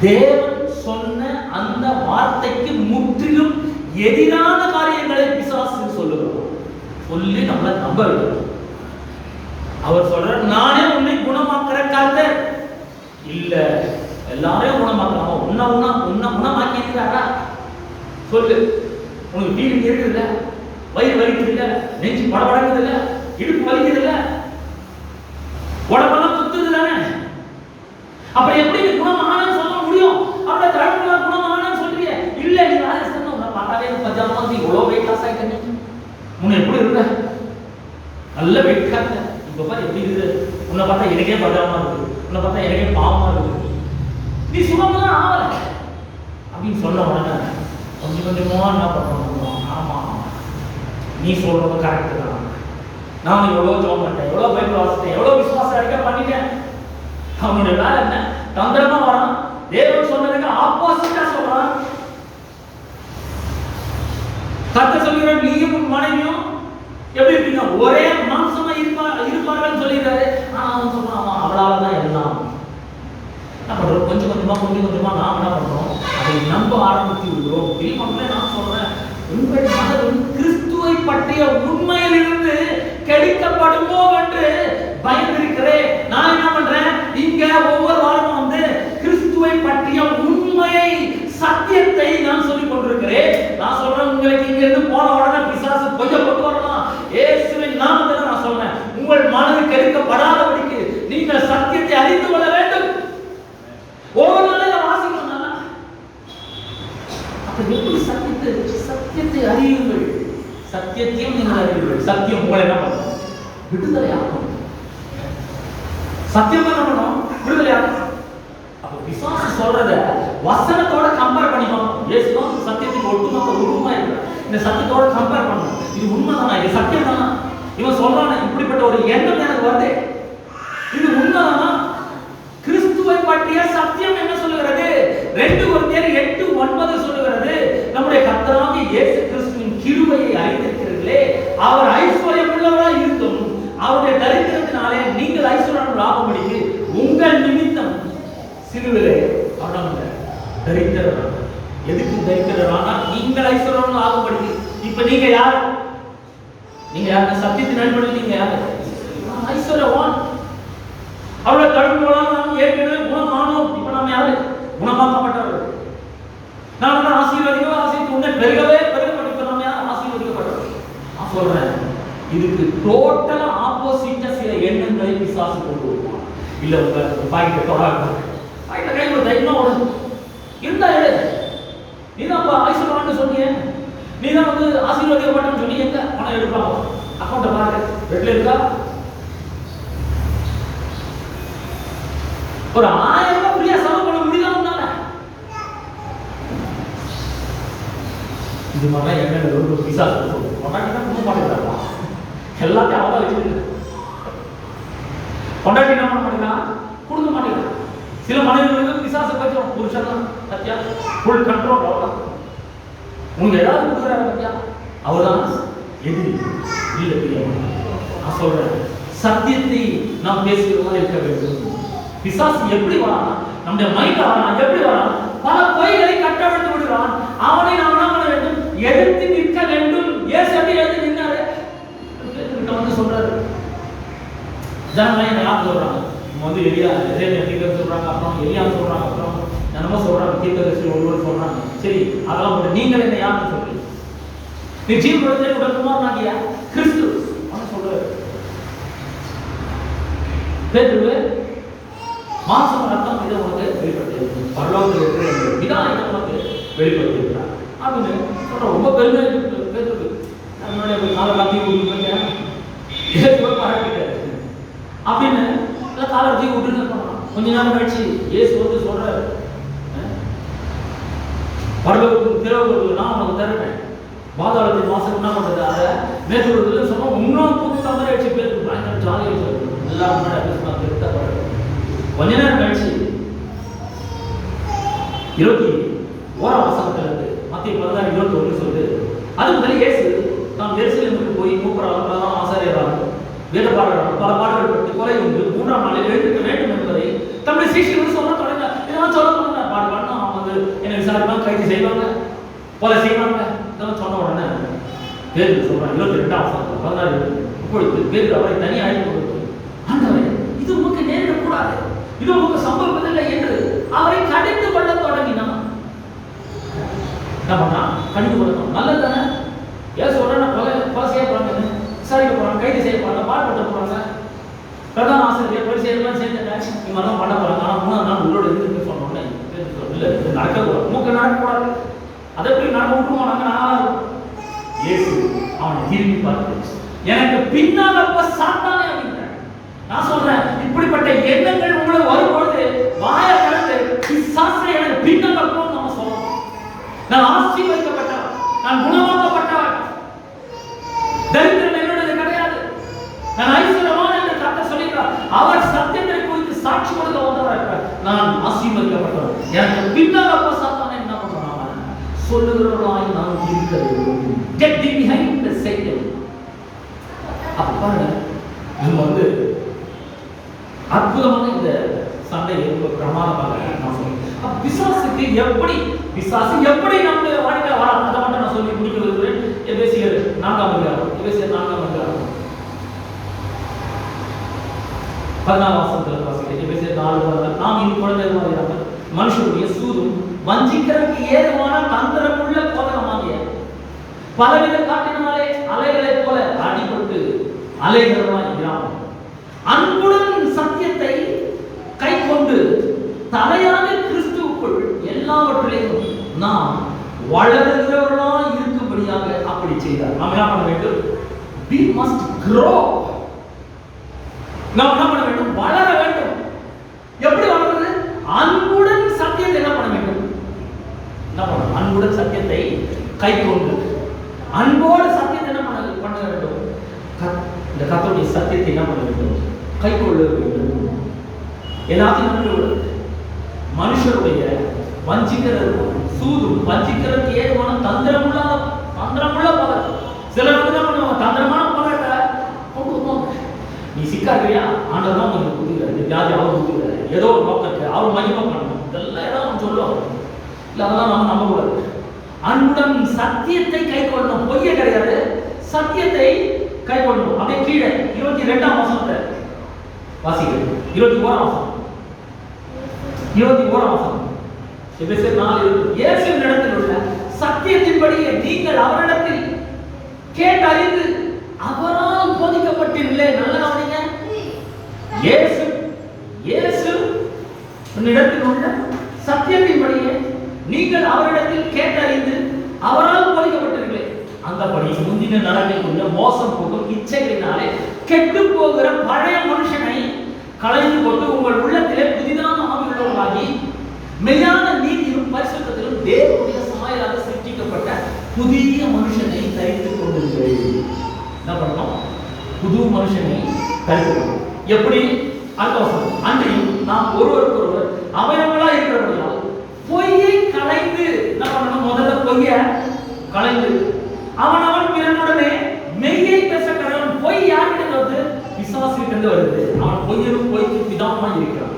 தேவன் சொன்ன அந்த வார்த்தைக்கு முற்றிலும் எதிரான காரியங்களை பிசாசு சொல்லுகிறோம், சொல்லி நம்மளை நம்ப வைக்கிறோம். அவர் சொல்ற, நானே உன்னை குணமாக்குற கர்த்தர் இல்ல, எல்லாரையும் குணமாக்கலாம். உன்னை குணமாக்கி இருக்கிறாரா சொல்லு. உனக்கு ஃபீலிங் இருக்குது இல்ல, வயிறு வலிக்குது இல்ல, நெஞ்சு படபடக்குது இல்ல, இடுப்பு வலிக்குது இல்ல, உடம்பெல்லாம் சுத்துது தானே, அப்புறம் எப்படி நீ குணமானன்னு சொல்ல முடியும்? அப்படியே தடுப்புலாம் குணமானன்னு சொல்றீங்க. இல்ல நீ ராஜஸ்தான் உன்னை பார்த்தாலே பஞ்சாபமா இவ்வளவு வெயிட் லாஸ் ஆகிட்டேன், உன்னை எப்படி இருக்க நல்ல வெயிட் காட்ட, இப்ப பாரு எப்படி இருக்குது, உன்னை பார்த்தா எனக்கே பஞ்சாபமா இருக்கு, உன்னை பார்த்தா எனக்கே பாவமா இருக்கு, நீ சுகமா ஆகல அப்படின்னு சொன்ன உடனே கொஞ்சம் கொஞ்சமா என்ன பண்ணணும், ஆமா நீ சொல்றது கரெக்ட் தான், நான் எவ்வளவு ஜோம் பண்ணிட்டேன், எவ்வளவு பைபிள் வாசிட்டேன், எவ்வளவு விசுவாசம் அறிக்கை பண்ணிட்டேன். அவனுடைய வேலை என்ன, தந்திரமா வரான், தேவன் சொன்னதுக்கு ஆப்போசிட்டா சொல்றான். கர்த்தர் சொல்கிறார், நீயும் உன் மனைவியும் எப்படி இருப்பீங்க, ஒரே மாம்சமா இருப்பார்கள் சொல்லிடுறாரு. ஆனா அவன் சொல்றான், அவளாலதான் எல்லாம். என்ன பண்றோம், கொஞ்சம் கொஞ்சமா நாம் என்ன பண்றோம், அதை நம்ப ஆரம்பித்து விடுறோம். மக்களே நான் சொல்றேன், உங்கள் மனதும் கிறிஸ்துவை பற்றிய உண்மையிலிருந்து கெடுக்கப்படுமோ என்று பயந்திருக்கிறேன். நான் என்ன பண்றேன், இங்க ஒவ்வொரு வாரமும் வந்து கிறிஸ்துவை பற்றிய உண்மையை, சத்தியத்தை நான் சொல்லிக் கொண்டிருக்கிறேன். நான் சொல்றேன், உங்களுக்கு இங்க இருந்து போன உடனே பிசாசு கொஞ்சம் கொண்டு வரலாம். இயேசுவின் நாமத்தில் நான் சொல்றேன், உங்கள் மனது கெடுக்கப்படாதபடிக்கு நீங்கள் சத்தியத்தை அறிந்து கொள்ள வேண்டும். ஒவ்வொரு நாளையும் வாசிக்கணும். எப்படி சத்தியத்தை அறியுங்கள், சத்தியத்தையும் நீங்கள் அறியுங்கள். சத்தியம் உங்களை என்ன பண்ணும், விடுதலை ஆகும். சத்தியம் என்ன பண்ணும், விடுதலை ஆகும். அப்ப பிசாசு சொல்றத வசனத்தோட கம்பேர் பண்ணிக்கணும். இயேசுதான் சத்தியத்துக்கு ஒட்டுமொத்த உருவமா இருக்கிறார். இந்த சத்தியத்தோட கம்பேர் பண்ணணும். இது உண்மைதானா, இது சத்தியம் தானா, இவன் சொல்றானே இப்படிப்பட்ட ஒரு எண்ணம் எனக்கு வருது, இது உண்மைதானா? கிறிஸ்துவை பற்றிய சத்தியம் என்ன சொல்லுகிறது? 2 கொரிந்தியர் 8:9 சொல்லுகிறது, நம்முடைய கர்த்தராகிய இயேசு கிறிஸ்துவின் கிருபையை அறிந்திருக்கிறீர்களே, அவர் ஐஸ்வர்யம் உள்ளவராய் இருந்தும் அவருடைய தரித்திரத்தினாலே நீங்கள் ஐஸ்வர்யம் லாபமடைந்து உங்கள் நிமித்தம் சிலுவிலே அவனங்க தரித்திரரான. எதுக்கு தரித்திரரானா? நீங்கள் ஐஸ்வர்யம் லாபமடைந்து. இப்ப நீங்க யார்? நீங்க யார்? சத்தியத்தின் அடிப்படையில் நீங்க யார்? ஐஸ்வர்யவான். அவருடைய தழும்புகளால் நாம் ஏற்கனவே குணமானோம். இப்ப நாம யாரு? குணமாக்கப்பட்டவர்கள். நாம் ஆசீர்வதிக்கவே ஆசீர்வதித்து உன்னை பெருகவே பெருகப்பட்டு இப்ப நாம யார்? ஆசீர்வதிக்கப்பட்டவர்கள். நான் சொல்றேன், இதுக்கு டோட்டலா ஆப்போசிட்டா சில எண்ணங்களை பிசாசு கொண்டு வருவான். இல்ல உங்க பாக்கெட்டை தொடாது, பாக்கெட்டை கை ஒரு தைரியமா ஓடுது இருந்தா எடு. நீதான் ஐஸ்வர்யவான்னு சொன்னீங்க, நீதான் ஆசீர்வதிக்கப்பட்டன்னு சொன்னீங்க. எங்க பணம் எடுப்பாங்க? அக்கௌண்ட்டை பாருங்க, ரெட்ல இருக்கா? ஒரு 1000 ரூபாய் ஃப்ரீயா செலவு பண்ண முடியல உன்னால. இது மாதிரி எங்க ஒரு பிசாசு சொல்லுங்க, கொண்டாட்டி தான் கொடுக்க மாட்டேங்கிறாப்பா, எல்லாத்தையும் அவதான் வச்சிருக்கு. கொண்டாட்டி என்ன பண்ண மாட்டேங்கிறான்? கொடுக்க மாட்டேங்கிறான். சில மனைவிகளுக்கு பிசாசை பற்றி புருஷன் தான் சத்தியா ஃபுல் கண்ட்ரோல். அவ்வளோதான். உங்களுக்கு ஏதாவது கொடுக்குறாரு பத்தியா, அவர்தான் எதிரி. இல்லை, நான் சொல்றேன், சத்தியத்தை நாம் பேசுகிறதா இருக்க வேண்டும். பிசாசு எப்படி வரான்? நம்முடைய மைண்ட் வரான். எப்படி வரான்? பல பொய்களை கட்டவிழ்த்து விடுகிறான். அவனை நாம் என்ன பண்ண வேண்டும்? எதிர்த்து நிற்க வேண்டும். ஏசு எப்படி எழுதி நின்னாரு? வந்து சொல்றாரு, ஜனங்களை யார் சொல்றாங்க? எலியா சொல்றாங்க, அப்புறம் எலியா சொல்றாங்க, அப்புறம் என்னமோ சொல்றாங்க, தீர்க்கதரிசி ஒருவர் சொல்றாங்க. சரி, அதெல்லாம் நீங்கள் என்ன யாருன்னு சொல்றீங்க? நீ ஜீவனத்தை உடற்குமாரனாகிய கிறிஸ்து சொல்றாரு. பேதுரு மாம்சம் ரத்தம் இதை உனக்கு வெளிப்படுத்தி பரலோகத்தில் இருக்கிற இதான் இதை உனக்கு வெளிப்படுத்தி இருக்கிறார் அப்படின்னு சொல்ற. ரொம்ப பெருமை பேதுரு. நம்மளுடைய கால காத்தி பாராட்டிட்டாரு அப்படின்னு காலத்தை விட்டுன்னு போனான். கொஞ்ச நேரம் கழிச்சு இயேசு வந்து சொல்றாரு, பரலோகத்துக்கு திறவுகள் நான் உனக்கு தருவேன், பாதாளத்தின் வாசல் என்ன பண்றது அதை மேற்கொள்வதில் சொன்னா இன்னும் புதுசா மாதிரி ஆயிடுச்சு. பேர் பயங்கர ஜாலியாக சொல்லுது, எல்லாரும் திருத்தப்படுறது. கொஞ்ச நேரம் கழிச்சு 21 வசனத்திலிருந்து மத்திய 16:21 சொல்லுது, அது முதல் இயேசு நாம் எருசலேமுக்கு போய் மூப்பராக ஆசாரியராக வேதபாடராக பல பாடல்கள் பற்றி கொலை உண்டு 3ஆம் நாளில் எழுந்திருக்க வேண்டும் என்பதை தம்முடைய சீஷர்கள் சொல்ல தொடங்க. இதெல்லாம் சொல்ல தொடங்க. பாடுவாங்க, அவங்க என்ன விசாரிப்பாங்க, கைது செய்வாங்க, கொலை செய்வாங்க. இதெல்லாம் சொன்ன உடனே பேரு சொல்றாங்க 22ஆம் வசனம் 16. இப்பொழுது பேரு அவரை தனியாக அழைத்து கொடுத்து, ஆண்டவரே, இது உமக்கு நேரிடக்கூடாது, இது உமக்கு சம்பவிப்பதில்லை என்று அவரை கடிந்து கொள்ள தொடங்கினான். என்ன பண்ணா? கடிந்து கொள்ளணும். நல்லது தானே? ஏன் சொல்றேன், கொலை செய்ய போறாங்க, விசாரிக்க போறாங்க, கைது செய்ய போறாங்க, பாடுபட்ட போறாங்க, பிரதான ஆசிரியர் பரிசெயலாம் சேர்ந்துட்டாங்க, இந்த மாதிரிலாம் பண்ண போறாங்க. ஆனால் 3ஆம் நாள் உள்ளோட இருந்து சொன்னோன்னே இல்லை, நடக்கக்கூடாது, மூக்க நடக்கக்கூடாது, அதை எப்படி நடக்க விட்டுருவோம் நாங்கள் நல்லா இருக்கும். இயேசு அவனை திரும்பி பார்த்து, எனக்கு பின்னால் அப்ப சாத்தானே அப்படின்றார். நான் சொல்றேன், இப்படிப்பட்ட எண்ணங்கள் உங்களுக்கு வரும்பொழுது வாய கலந்து பிசாசை எனக்கு பின்னால் அப்போன்னு நம்ம சொல்லணும். நான் ஆசீர்வதிக்கப்பட்டவன், நான் குணமாக்கப்பட்டவன், தரித்திரம் என்னுடையது கிடையாது, நான் ஐஸ்வர்யவான் என்று கர்த்தர் சொல்லியிருக்கிறார். அவர் சத்தியத்தை குறித்து சாட்சி கொடுக்க வந்தவராக இருக்கிறார். நான் ஆசீர்வதிக்கப்பட்டவன், எனக்கு பின்னால் அப்ப சாத்தானே என்ன பண்றான்? சொல்லுகிறவர்களாய் நாம் இருக்க வேண்டும். Get behind the Satan. அப்ப இது அற்புதமான இந்த சண்டை பிரமாதமாக நான் சொல்றேன். பிசாசுக்கு பிசாசு எப்படி நம்முடைய வாழ்க்கை வராது அதை மட்டும் நான் சொல்லி முடிக்க விரும்புகிறேன். எபேசியர் 4ஆம் அதிகாரம் 14ஆம் வசனத்தில் வாசிக்கிறேன். எபேசியர் 4:14. நாம் இனி குழந்தைகளாக இராமல் மனுஷருடைய சூதும் வஞ்சிக்கிறதுக்கு ஏதுவான தந்திரமுள்ள போதகமாகிய பலவித காட்டினாலே அலைகளைப் போல அடிபட்டு அலைகிறவர்களாய் இராமல் அன்புடன் சத்தியத்தை கை கொண்டு தலையான கிறிஸ்துவுக்குள் எல்லாவற்றிலையும் நாம் வளருகிறவர்களாய் இருக்கும்படியாக அப்படி செய்தார். நாம் என்ன பண்ண வேண்டும்? We must grow. நாம் என்ன பண்ண வேண்டும்? வளர வேண்டும். எப்படி வளர்றது? அன்புடன் சத்தியத்தை என்ன பண்ண வேண்டும்? அன்புடன் சத்தியத்தை கை கொண்டு அன்போடு சத்தியத்தை என்ன பண்ண வேண்டும்? இந்த கர்த்தருடைய சத்தியத்தை என்ன பண்ண வேண்டும்? கை கொள்ள வேண்டும். எல்லாத்தையும் மனுஷருடைய சூதும் வஞ்சிக்கிறதுக்கு ஏதுவான தந்திரமுள்ள பதம். சிலர் என்ன பண்ணுவாங்க? தந்திரமான பதத்தை கொண்டு வருவாங்க. நீ சிக்காரியா? ஆண்டவர் தான் உங்களுக்கு புரியுறாரு. இந்த வியாதி அவர் புரியுறாரு. ஏதோ ஒரு நோக்கத்தை அவர் மகிமை பண்ணணும். இதெல்லாம் இடம் சொல்லுவாங்க. இல்லை, அதெல்லாம் நம்ம நம்பக்கூடாது. அன்புடன் சத்தியத்தை கை கொள்ளணும். பொய்ய கிடையாது, சத்தியத்தை கை கொள்ளணும். அப்படியே கீழே 22ஆம் வசனத்தை வாசிக்கிறேன். 21ஆம் வசனம். 21ஆம் வசனம். எபேசியர் 4:20. இயேசுவின் இடத்தில் உள்ள சத்தியத்தின்படி நீங்கள் அவரிடத்தில் கேட்டறிந்து அவரால் போதிக்கப்பட்டீர்களே. நல்ல கவனிங்க. இயேசு இடத்தில் உள்ள சத்தியத்தின்படியே நீங்கள் அவரிடத்தில் கேட்டறிந்து அவரால் போதிக்கப்பட்டீர்களே. அந்தபடி முந்தின நடக்கைக்குள்ள மோசம் போகும் இச்சைகளினாலே கெட்டு போகிற பழைய மனுஷனை களைந்து கொண்டு உங்கள் உள்ளத்திலே புதிதான ஆவியுள்ளவர்களாகி மெய்யான நீதியிலும் பரிசுத்தத்திலும் தேவனுடைய சாயலாக சிருஷ்டிக்கப்பட்ட புதிய மனுஷனை தரித்துக் கொண்டிருங்கள். என்ன பண்ணணும்? புது மனுஷனை தரித்துக் கொள்ளணும். எப்படி? அர்த்தவசம். அன்றையும் நாம் ஒருவருக்கொருவர் அவயவங்களா இருக்கிறவர்களால் பொய்யை களைந்து என்ன பண்ணணும்? முதல்ல பொய்ய களைந்து அவனவன் பிறனுடனே மெய்யை பேச கடவுள். பொய் யார்கிட்ட வருது? பிசாசுகிட்ட வருது. அவன் பொய்யனும் பொய்க்கு பிதாமா இருக்கிறான்.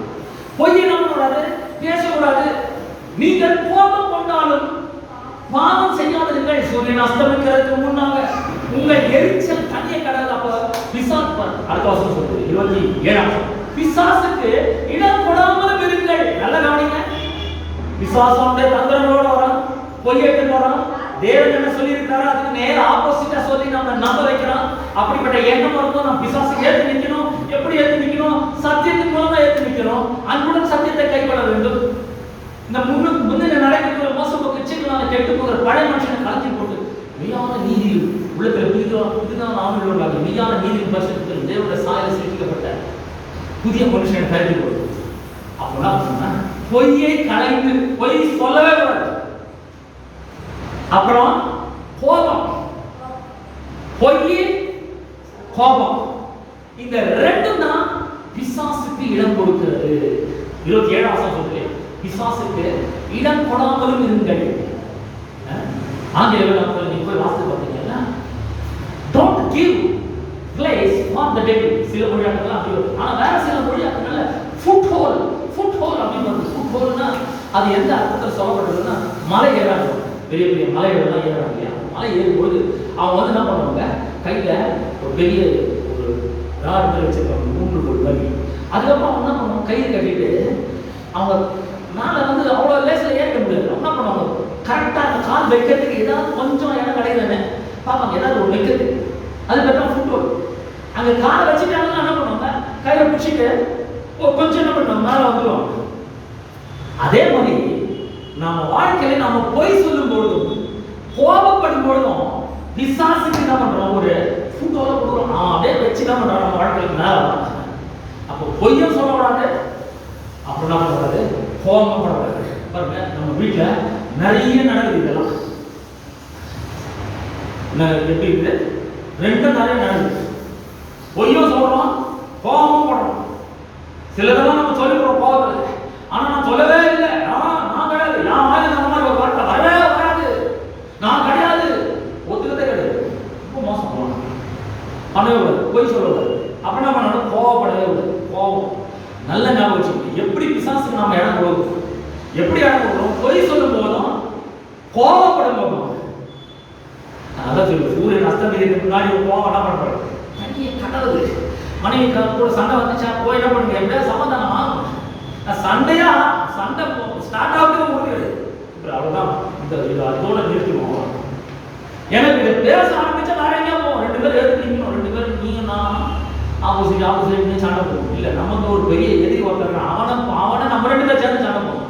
பொய்யை நம்பக்கூடாது, பேசக்கூடாது. நீங்கள் கோபம் கொண்டாலும் பாவம் செய்யாதிருங்கள். சூரியன் அஸ்தமிக்கிறதுக்கு முன்னாக உங்கள் எரிச்சல் தண்ணியை கடவுள். அப்ப பிசாசு அடுத்த வருஷம் சொல்றது 27ஆம் பிசாசுக்கு இடம் கொடாமலும் இருங்கள். நல்ல கவனிங்க. பிசாசுடைய தந்திரங்களோட வரான், பொய்யேட்டு வரான். தேவன் என்ன சொல்லி இருக்காரு அதுக்கு நேர ஆப்போசிட்டா சொல்லி நம்ம நம்ப வைக்கிறோம். அப்படிப்பட்ட எண்ணம் வரும்போது நம்ம பிசாசு ஏற்று நிற்கணும். எப்படி ஏற்று நிற்கணும்? சத்தியத்தின் மூலமா ஏற்று நிற்கணும். அன்புடன் சத்தியத்தை கைக்கொள்ள வேண்டும். இந்த முன்னின நடக்கிற மோசம் கிச்சைகளான கெட்டு போகிற பழைய மனுஷனை கலத்தி போட்டு மெய்யான நீதியில் உள்ளத்தில் புதிதான ஆவியுள்ளவர்களாக மெய்யான நீதியின் பரிசுத்தத்தில் தேவனுடைய சாயலில் சிருஷ்டிக்கப்பட்ட புதிய மனுஷனை கருதி கொள்வது. அப்படின்னா பொய்யை கலைந்து பொய் சொல்லவே கூடாது. அப்புறம் கோபம், பொய், கோபம், இந்த ரெண்டும் தான் பிசாசுக்கு இடம் கொடுக்கிறது. 27ஆம் வசனம் சொல்லுது, பிசாசுக்கு இடம் கொடாமலும் இருங்கள். ஆங்கில நீங்க போய் வாசித்து பார்த்தீங்கன்னா don't give place for the devil. சில மொழியாக்கங்கள் அப்படி வரும். ஆனா வேற சில மொழியாக்கங்கள்ல foothold அப்படின்னு வருது. footholdனா அது எந்த அர்த்தத்தில் சொல்லப்படுறதுன்னா மலை ஏறாது. பெரிய பெரிய மலைகளெல்லாம் ஏறாங்க இல்லையா? மலை ஏறும்போது அவங்க என்ன பண்ணுவாங்க? கையில ஒரு பெரிய ஒரு ராடு வச்சிருப்பாங்க, 3 கோல் மாதிரி. அதுக்கப்புறம் என்ன பண்ணுவாங்க? கையில் கட்டிட்டு அவங்க மேலே அவ்வளோ லேசில் ஏற்க முடியாது. என்ன பண்ணுவாங்க? கரெக்டாக அந்த கால் வைக்கிறதுக்கு ஏதாவது கொஞ்சம் இடம் கிடையாது பார்ப்பாங்க, ஏதாவது ஒரு வைக்கிறது. அதுக்கப்புறம் ஃபுட்பால் அங்கே காலை வச்சுட்டாங்கன்னா என்ன பண்ணுவாங்க? கையில் பிடிச்சிட்டு கொஞ்சம் என்ன பண்ணுவாங்க? மேலே வந்துடுவாங்க. அதே மாதிரி நம்ம வாழ்க்கையில நம்ம பொய் சொல்லும் பொழுதும் கோபப்படும் பொழுதும் பிசாசுக்கு என்ன பண்றோம்? ஒரு ஃபுட்டோல கொடுக்குறோம். அப்படியே வச்சு என்ன பண்றோம்? நம்ம வாழ்க்கையில மேல அப்போ பொய்யும் சொல்லக்கூடாது, அப்புறம் என்ன பண்ணக்கூடாது? கோபம் பண்ணக்கூடாது. பாருங்க, நம்ம வீட்டுல நிறைய நடக்குது. இதெல்லாம் எப்படி இருக்குது? ரெண்டும் நிறைய நடக்குது. பொய்யும் சொல்றோம், கோபமும் படுறோம். சிலதெல்லாம் நம்ம சொல்லிடுறோம் கோபத்துல. ஆனா நான் சொல்லவே இல்லை, நான் கிடையாது, என் வாயில அந்த மாதிரி ஒரு வார்த்தை வரவே வராது, நான் கிடையாது, ஒத்துக்கதே கிடையாது. ரொம்ப மோசம் பண்ணவே கூடாது, பொய் சொல்லக்கூடாது. அப்ப என்ன பண்ணணும்? கோவப்படவே கூடாது. கோபம் நல்ல ஞாபகம் வச்சுக்கணும். எப்படி பிசாசுக்கு நாம இடம் கொடுக்கணும்? எப்படி இடம் கொடுக்கணும்? பொய் சொல்லும் போதும் கோபப்படும் போதும். அதான் சொல்லு, சூரியன் அஸ்தமிக்கிறதுக்கு முன்னாடி ஒரு கோபம் என்ன பண்றாரு? தண்ணியை கடவுது. மனைவி கூட சண்டை வந்துச்சா போய் என்ன பண்ணுங்க? எப்படியா சமாதானம் ஆகும். சண்டையா சண்டை ஸ்டார்ட் ஆகுது முடியாது. அவ்வளவுதான், அதோட நிறுத்திடுவோம். எனக்கு இதை பேச ஆரம்பிச்சா வேற எங்கேயா போவோம். 2 பேர் எடுத்து நிற்கணும், 2 பேர் நீங்க நான் ஆப்போசிட் சண்டை போகும். இல்லை, நமக்கு ஒரு பெரிய எதிரி ஒருத்தர் அவனை நம்ம 2 பேர் சேர்ந்து சண்டை போகும்.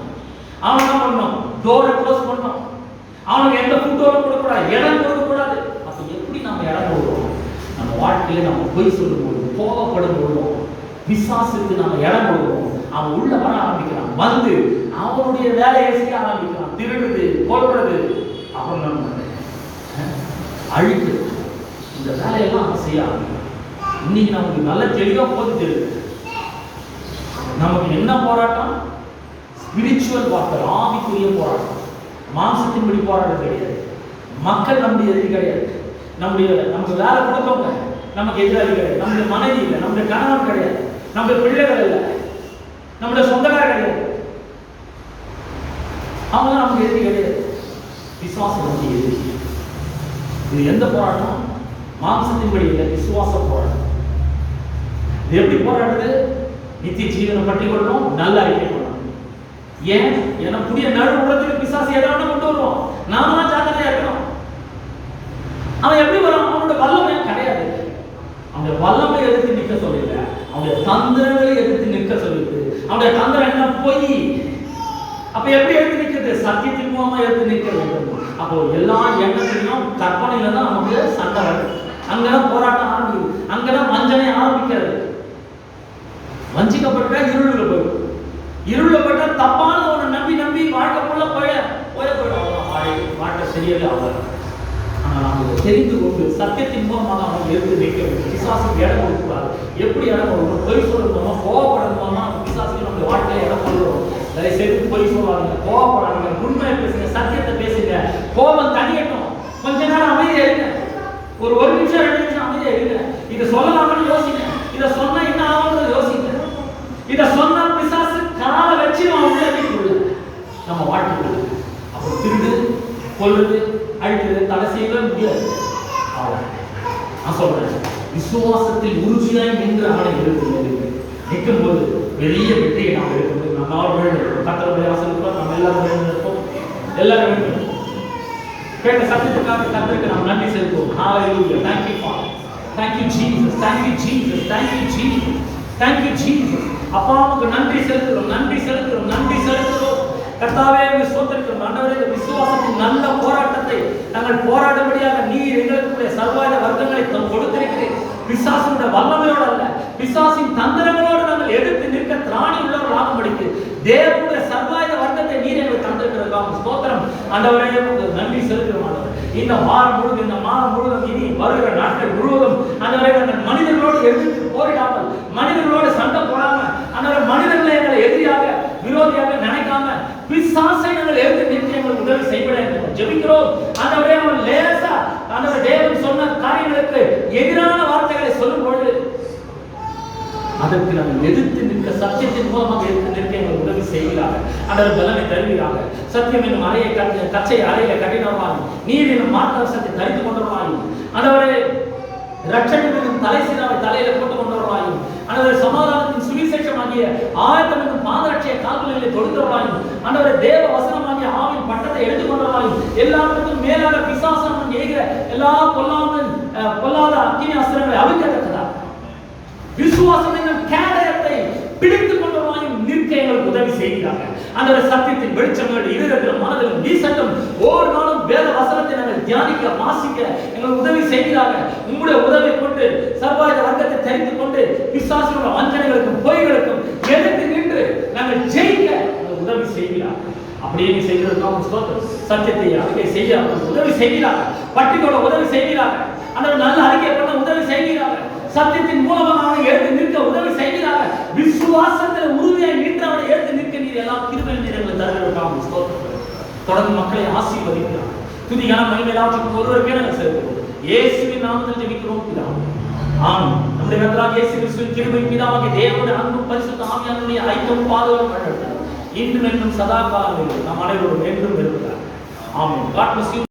அவன் என்ன பண்ணணும்? டோரை க்ளோஸ் பண்ணணும். அவனுக்கு எந்த ஃபுட்டோட கொடுக்கக்கூடாது, இடம் கொடுக்கக்கூடாது. அப்போ எப்படி நம்ம இடம் கொடுக்குறோம்? நம்ம வாழ்க்கையில நம்ம பொய் சொல்லும் போது, கோபப்படும் பொழுதும் பிசாசுக்கு நம்ம இடம் கொடுக்குறோம். அவன் உள்ள வர ஆரம்பிக்கிறான், வந்து அவனுடைய வேலையை செய்ய ஆரம்பிக்கிறான், திருடுறது, கொல்றது. அப்புறம் நம்ம அழிக்கிறது. இந்த வேலையெல்லாம் செய்ய ஆரம்பிக்கும். இன்னைக்கு நமக்கு நல்ல தெளிவா போது தெரியுது நமக்கு என்ன போராட்டம். ஸ்பிரிச்சுவல் வார்த்தை, ஆவிக்குரிய போராட்டம். மாம்சத்தின்படி போராட்டம் கிடையாது. மக்கள் நம்முடைய எதிரி கிடையாது. நமக்கு வேலை கொடுத்தவங்க நமக்கு எதிராளி கிடையாது. நம்முடைய மனைவி இல்லை, நம்முடைய கணவன் கிடையாது, நம்முடைய பிள்ளைகள் இல்லை, நம்முடைய சொந்தக்காரர் கிடையாது. அவங்க நமக்கு எதிரி கிடையாது. விசுவாசம் நமக்கு எதிரி. இது எந்த போராட்டம்? மாம்சத்தின்படி இல்லை, விசுவாச போராட்டம். இது எப்படி போராடுது? நித்திய ஜீவனை பற்றி கொள்ளணும், நல்ல அறிக்கை பண்ணணும். ஏன்? ஏன்னா புதிய நடுவுறதுக்கு பிசாசு எதாவது கொண்டு வருவோம். நாம ஜாக்கிரதையா இருக்கணும். அவன் எப்படி வரும்? அவனோட வல்லமை கிடையாது. அவனுடைய வல்லமை எதிர்த்து நிற்க சொல்லல, அவனுடைய தந்திரங்களை எதிர்த்து நிற்க சொல்லுது. அவனுடைய தந்திரம் என்ன? பொய். அப்ப எப்படி எடுத்து நிற்கிறது? சத்தியத்தின் மூலமா எடுத்து நிற்க வேண்டும். அப்போ எல்லா எண்ணத்திலையும் கற்பனையில தான் நமக்கு சண்டை வருது. அங்கதான் போராட்டம் ஆரம்பிக்குது. அங்கதான் வஞ்சனை ஆரம்பிக்கிறது. வஞ்சிக்கப்பட்ட இருளுல போயிடும். இருளுல போயிட்டா தப்பான ஒன்று நம்பி நம்பி வாழ்க்கைக்குள்ள போயிடும். வாழ்க்கை சரியாக ஆகாது. ஆனால் நாம தெரிந்து கொண்டு சத்தியத்தின் மூலமாக அவங்க எடுத்து வைக்க வேண்டும். பிசாசுக்கு இடம் கொடுக்கூடாது. எப்படி இடம் கொடுக்கணும்? பொய் சொல்லணுமா, கோவப்படணுமா? பிசாசுக்கு நம்ம வாழ்க்கையில இடம் கொடுக்கிறோம். நிறைய சேர்த்து பொய் சொல்லாதீங்க, கோவப்படாதீங்க, உண்மையை பேசுங்க, சத்தியத்தை பேசுங்க. கோபம் தனியட்டும். கொஞ்ச நேரம் அமைதியா இருங்க. ஒரு நிமிஷம் 2 நிமிஷம் அமைதியா இருங்க. இதை சொல்லலாம்னு யோசிங்க. இதை சொன்னா என்ன ஆகும்னு யோசிங்க. இதை சொன்னா பிசாசு காலை வச்சு நம்ம வாழ்க்கை அப்போ திருடு, கொல்லுது, அழிக்கிறது, தடை செய்யவே முடியாது. நான் சொல்றேன், விசுவாசத்தில் உறுதியாய் நின்று அவனை நிற்கும் போது பெரிய வெற்றியை நாம் எடுக்க முடியும். நம்ம வேண்டும் கத்தருடைய ஆசைப்போம். நம்ம எல்லாரும் வேண்டும், எல்லாரும் வேண்டும். கேட்ட சத்தியத்துக்காக கத்தருக்கு நாம் நன்றி செலுத்துவோம். ஹalleluya. Thank you Father. Thank you Jesus. Thank you Jesus. Thank you Jesus. Thank you Jesus. அப்பாவுக்கு நன்றி செலுத்துகிறோம், நன்றி செலுத்துகிறோம், நன்றி செலுத்துகிறோம். கர்த்தாவே ஸ்தோத்திரிக்கிறோம். ஆண்டவரே, விசுவாசத்தின் நல்ல போராட்டத்தை நாங்கள் போராடும்படியாக நீர் எங்களுக்கு சர்வாயுத வர்க்கங்களை கொடுத்திருக்கிறேன். பிசாசுடைய வல்லமையோடு அல்ல, பிசாசின் தந்திரங்களோடு நாங்கள் எதிர்த்து நிற்க திராணி உள்ளவர்கள் ஆகும்படிக்கு தேவனுடைய சர்வாயுத வர்க்கத்தை நீர் எங்களுக்கு தந்திருக்கிறோம். ஸ்தோத்திரம் ஆண்டவரே, நன்றி செலுத்துகிறோம். ஆண்டவரே, இந்த மாதம் முழுவதும் இனி வருகிற நாட்கள் முழுவதும் ஆண்டவரே, நாங்கள் மனிதர்களோடு எதிர்த்து போரிடாமல், மனிதர்களோடு சண்டை போடாமல், ஆண்டவரே, மனிதர்களை எங்களை எதிரியாக விரோதியாக நினைக்காம பிசாசை நாங்கள் எதிர்த்து நிற்க எங்களுக்கு உதவி செய்ய ஜெபிக்கிறோம். ஆண்டவரே, அவன் லேசா ஆண்டவரே தேவன் சொன்ன காரியங்களுக்கு எதிரான வார்த்தைகளை சொல்லும் பொழுது அதற்கு நாங்கள் எதிர்த்து நிற்க சத்தியத்தின் மூலமாக எதிர்த்து நிற்க எங்களுக்கு உதவி செய்கிறார்கள். ஆண்டவர் பலனை தருவீராக. சத்தியம் என்னும் அறையை கச்சை அறையில கடினமாகும், நீர் என்னும் மார்க்கவசத்தை தரித்து கொண்டவராயும், ஆண்டவரே ரட்சணம் என்னும் தலைசீராவை தலையில போட்டு கொண்டவராயும், ஆண்டவரே சமாதானத்தின் சுவிசேஷமாகிய ஆயத்தம் என்னும் பாதரட்சியை கால்களிலே தொடுத்தவராயும், ஆண்டவரே தேவ வசனமாகிய ஆவின் பட்டத்தை எடுத்துக்கொண்டவராயும், எல்லாத்துக்கும் மேலாக பிசாசம் எய்கிற எல்லா பொல்லாத அக்கினி அஸ்திரங்களை அவிழ்க்கத்தக்கதா விசுவாசம் என்னும் கேடயத்தை பிடித்துக் கொண்டவராயும் நிற்க எங்களுக்கு உதவி செய்கிறார்கள். ஆண்டவரே, சத்தியத்தின் வெளிச்சங்கள் இருதயத்திலும் மனதிலும் வீசட்டும். ஒவ்வொரு நாளும் வேத வசனத்தை நாங்கள் தியானிக்க வாசிக்க எங்களுக்கு உதவி செய்கிறார்கள். உங்களுடைய உதவி கொண்டு சர்வாயுத வர்க்கத்தை தெரிந்து கொண்டு பிசாசுடைய வஞ்சனைகளுக்கும் பொய்களுக்கும் எதிர்த்து நின்று நாங்கள் ஜெயிக்க உதவி செய்கிறார்கள். அப்படியே செய்கிறதுக்காக ஸ்தோத்திரம். சத்தியத்தை அறிக்கை செய்ய உதவி செய்கிறார்கள். பட்டிகளோட உதவி செய்கிறார்கள். அந்த நல்ல அறிக்கை பண்ண உதவி செய்கிறார்கள். சத்தியத்தின் மூலமாக அவனை எடுத்து நிற்க உதவி செய்கிறார்கள். விசுவாசத்தில் உறுதியாய் நின்று அவனை எடுத்து நிற்க நீர் எல்லாம் கிருபை நீரங்களை தருவதற்காக ஸ்தோத்திரம். தொடர்ந்து மக்களை ஆசீர்வதிக்கிறார். துதியான மகிமையாற்றும் ஒருவருக்கே நாங்கள் செலுத்துவோம். இயேசுவின் நாமத்தில் ஜெபிக்கிறோம் பிதாவே. ஆமென். நம்முடைய கர்த்தராகிய இயேசு கிறிஸ்துவின் கிருபை, பிதாவாகிய தேவனுடைய அன்பும் பரிசுத்த ஆவியானவருடைய ஐக்கியமும் பாதுகாப்பும் வழிநடத்தலும் இன்றும் என்றும் சதா காலங்களிலும் நம் அனைவரோடும் என்றும் இருப்பதாக. ஆமென். God bless you.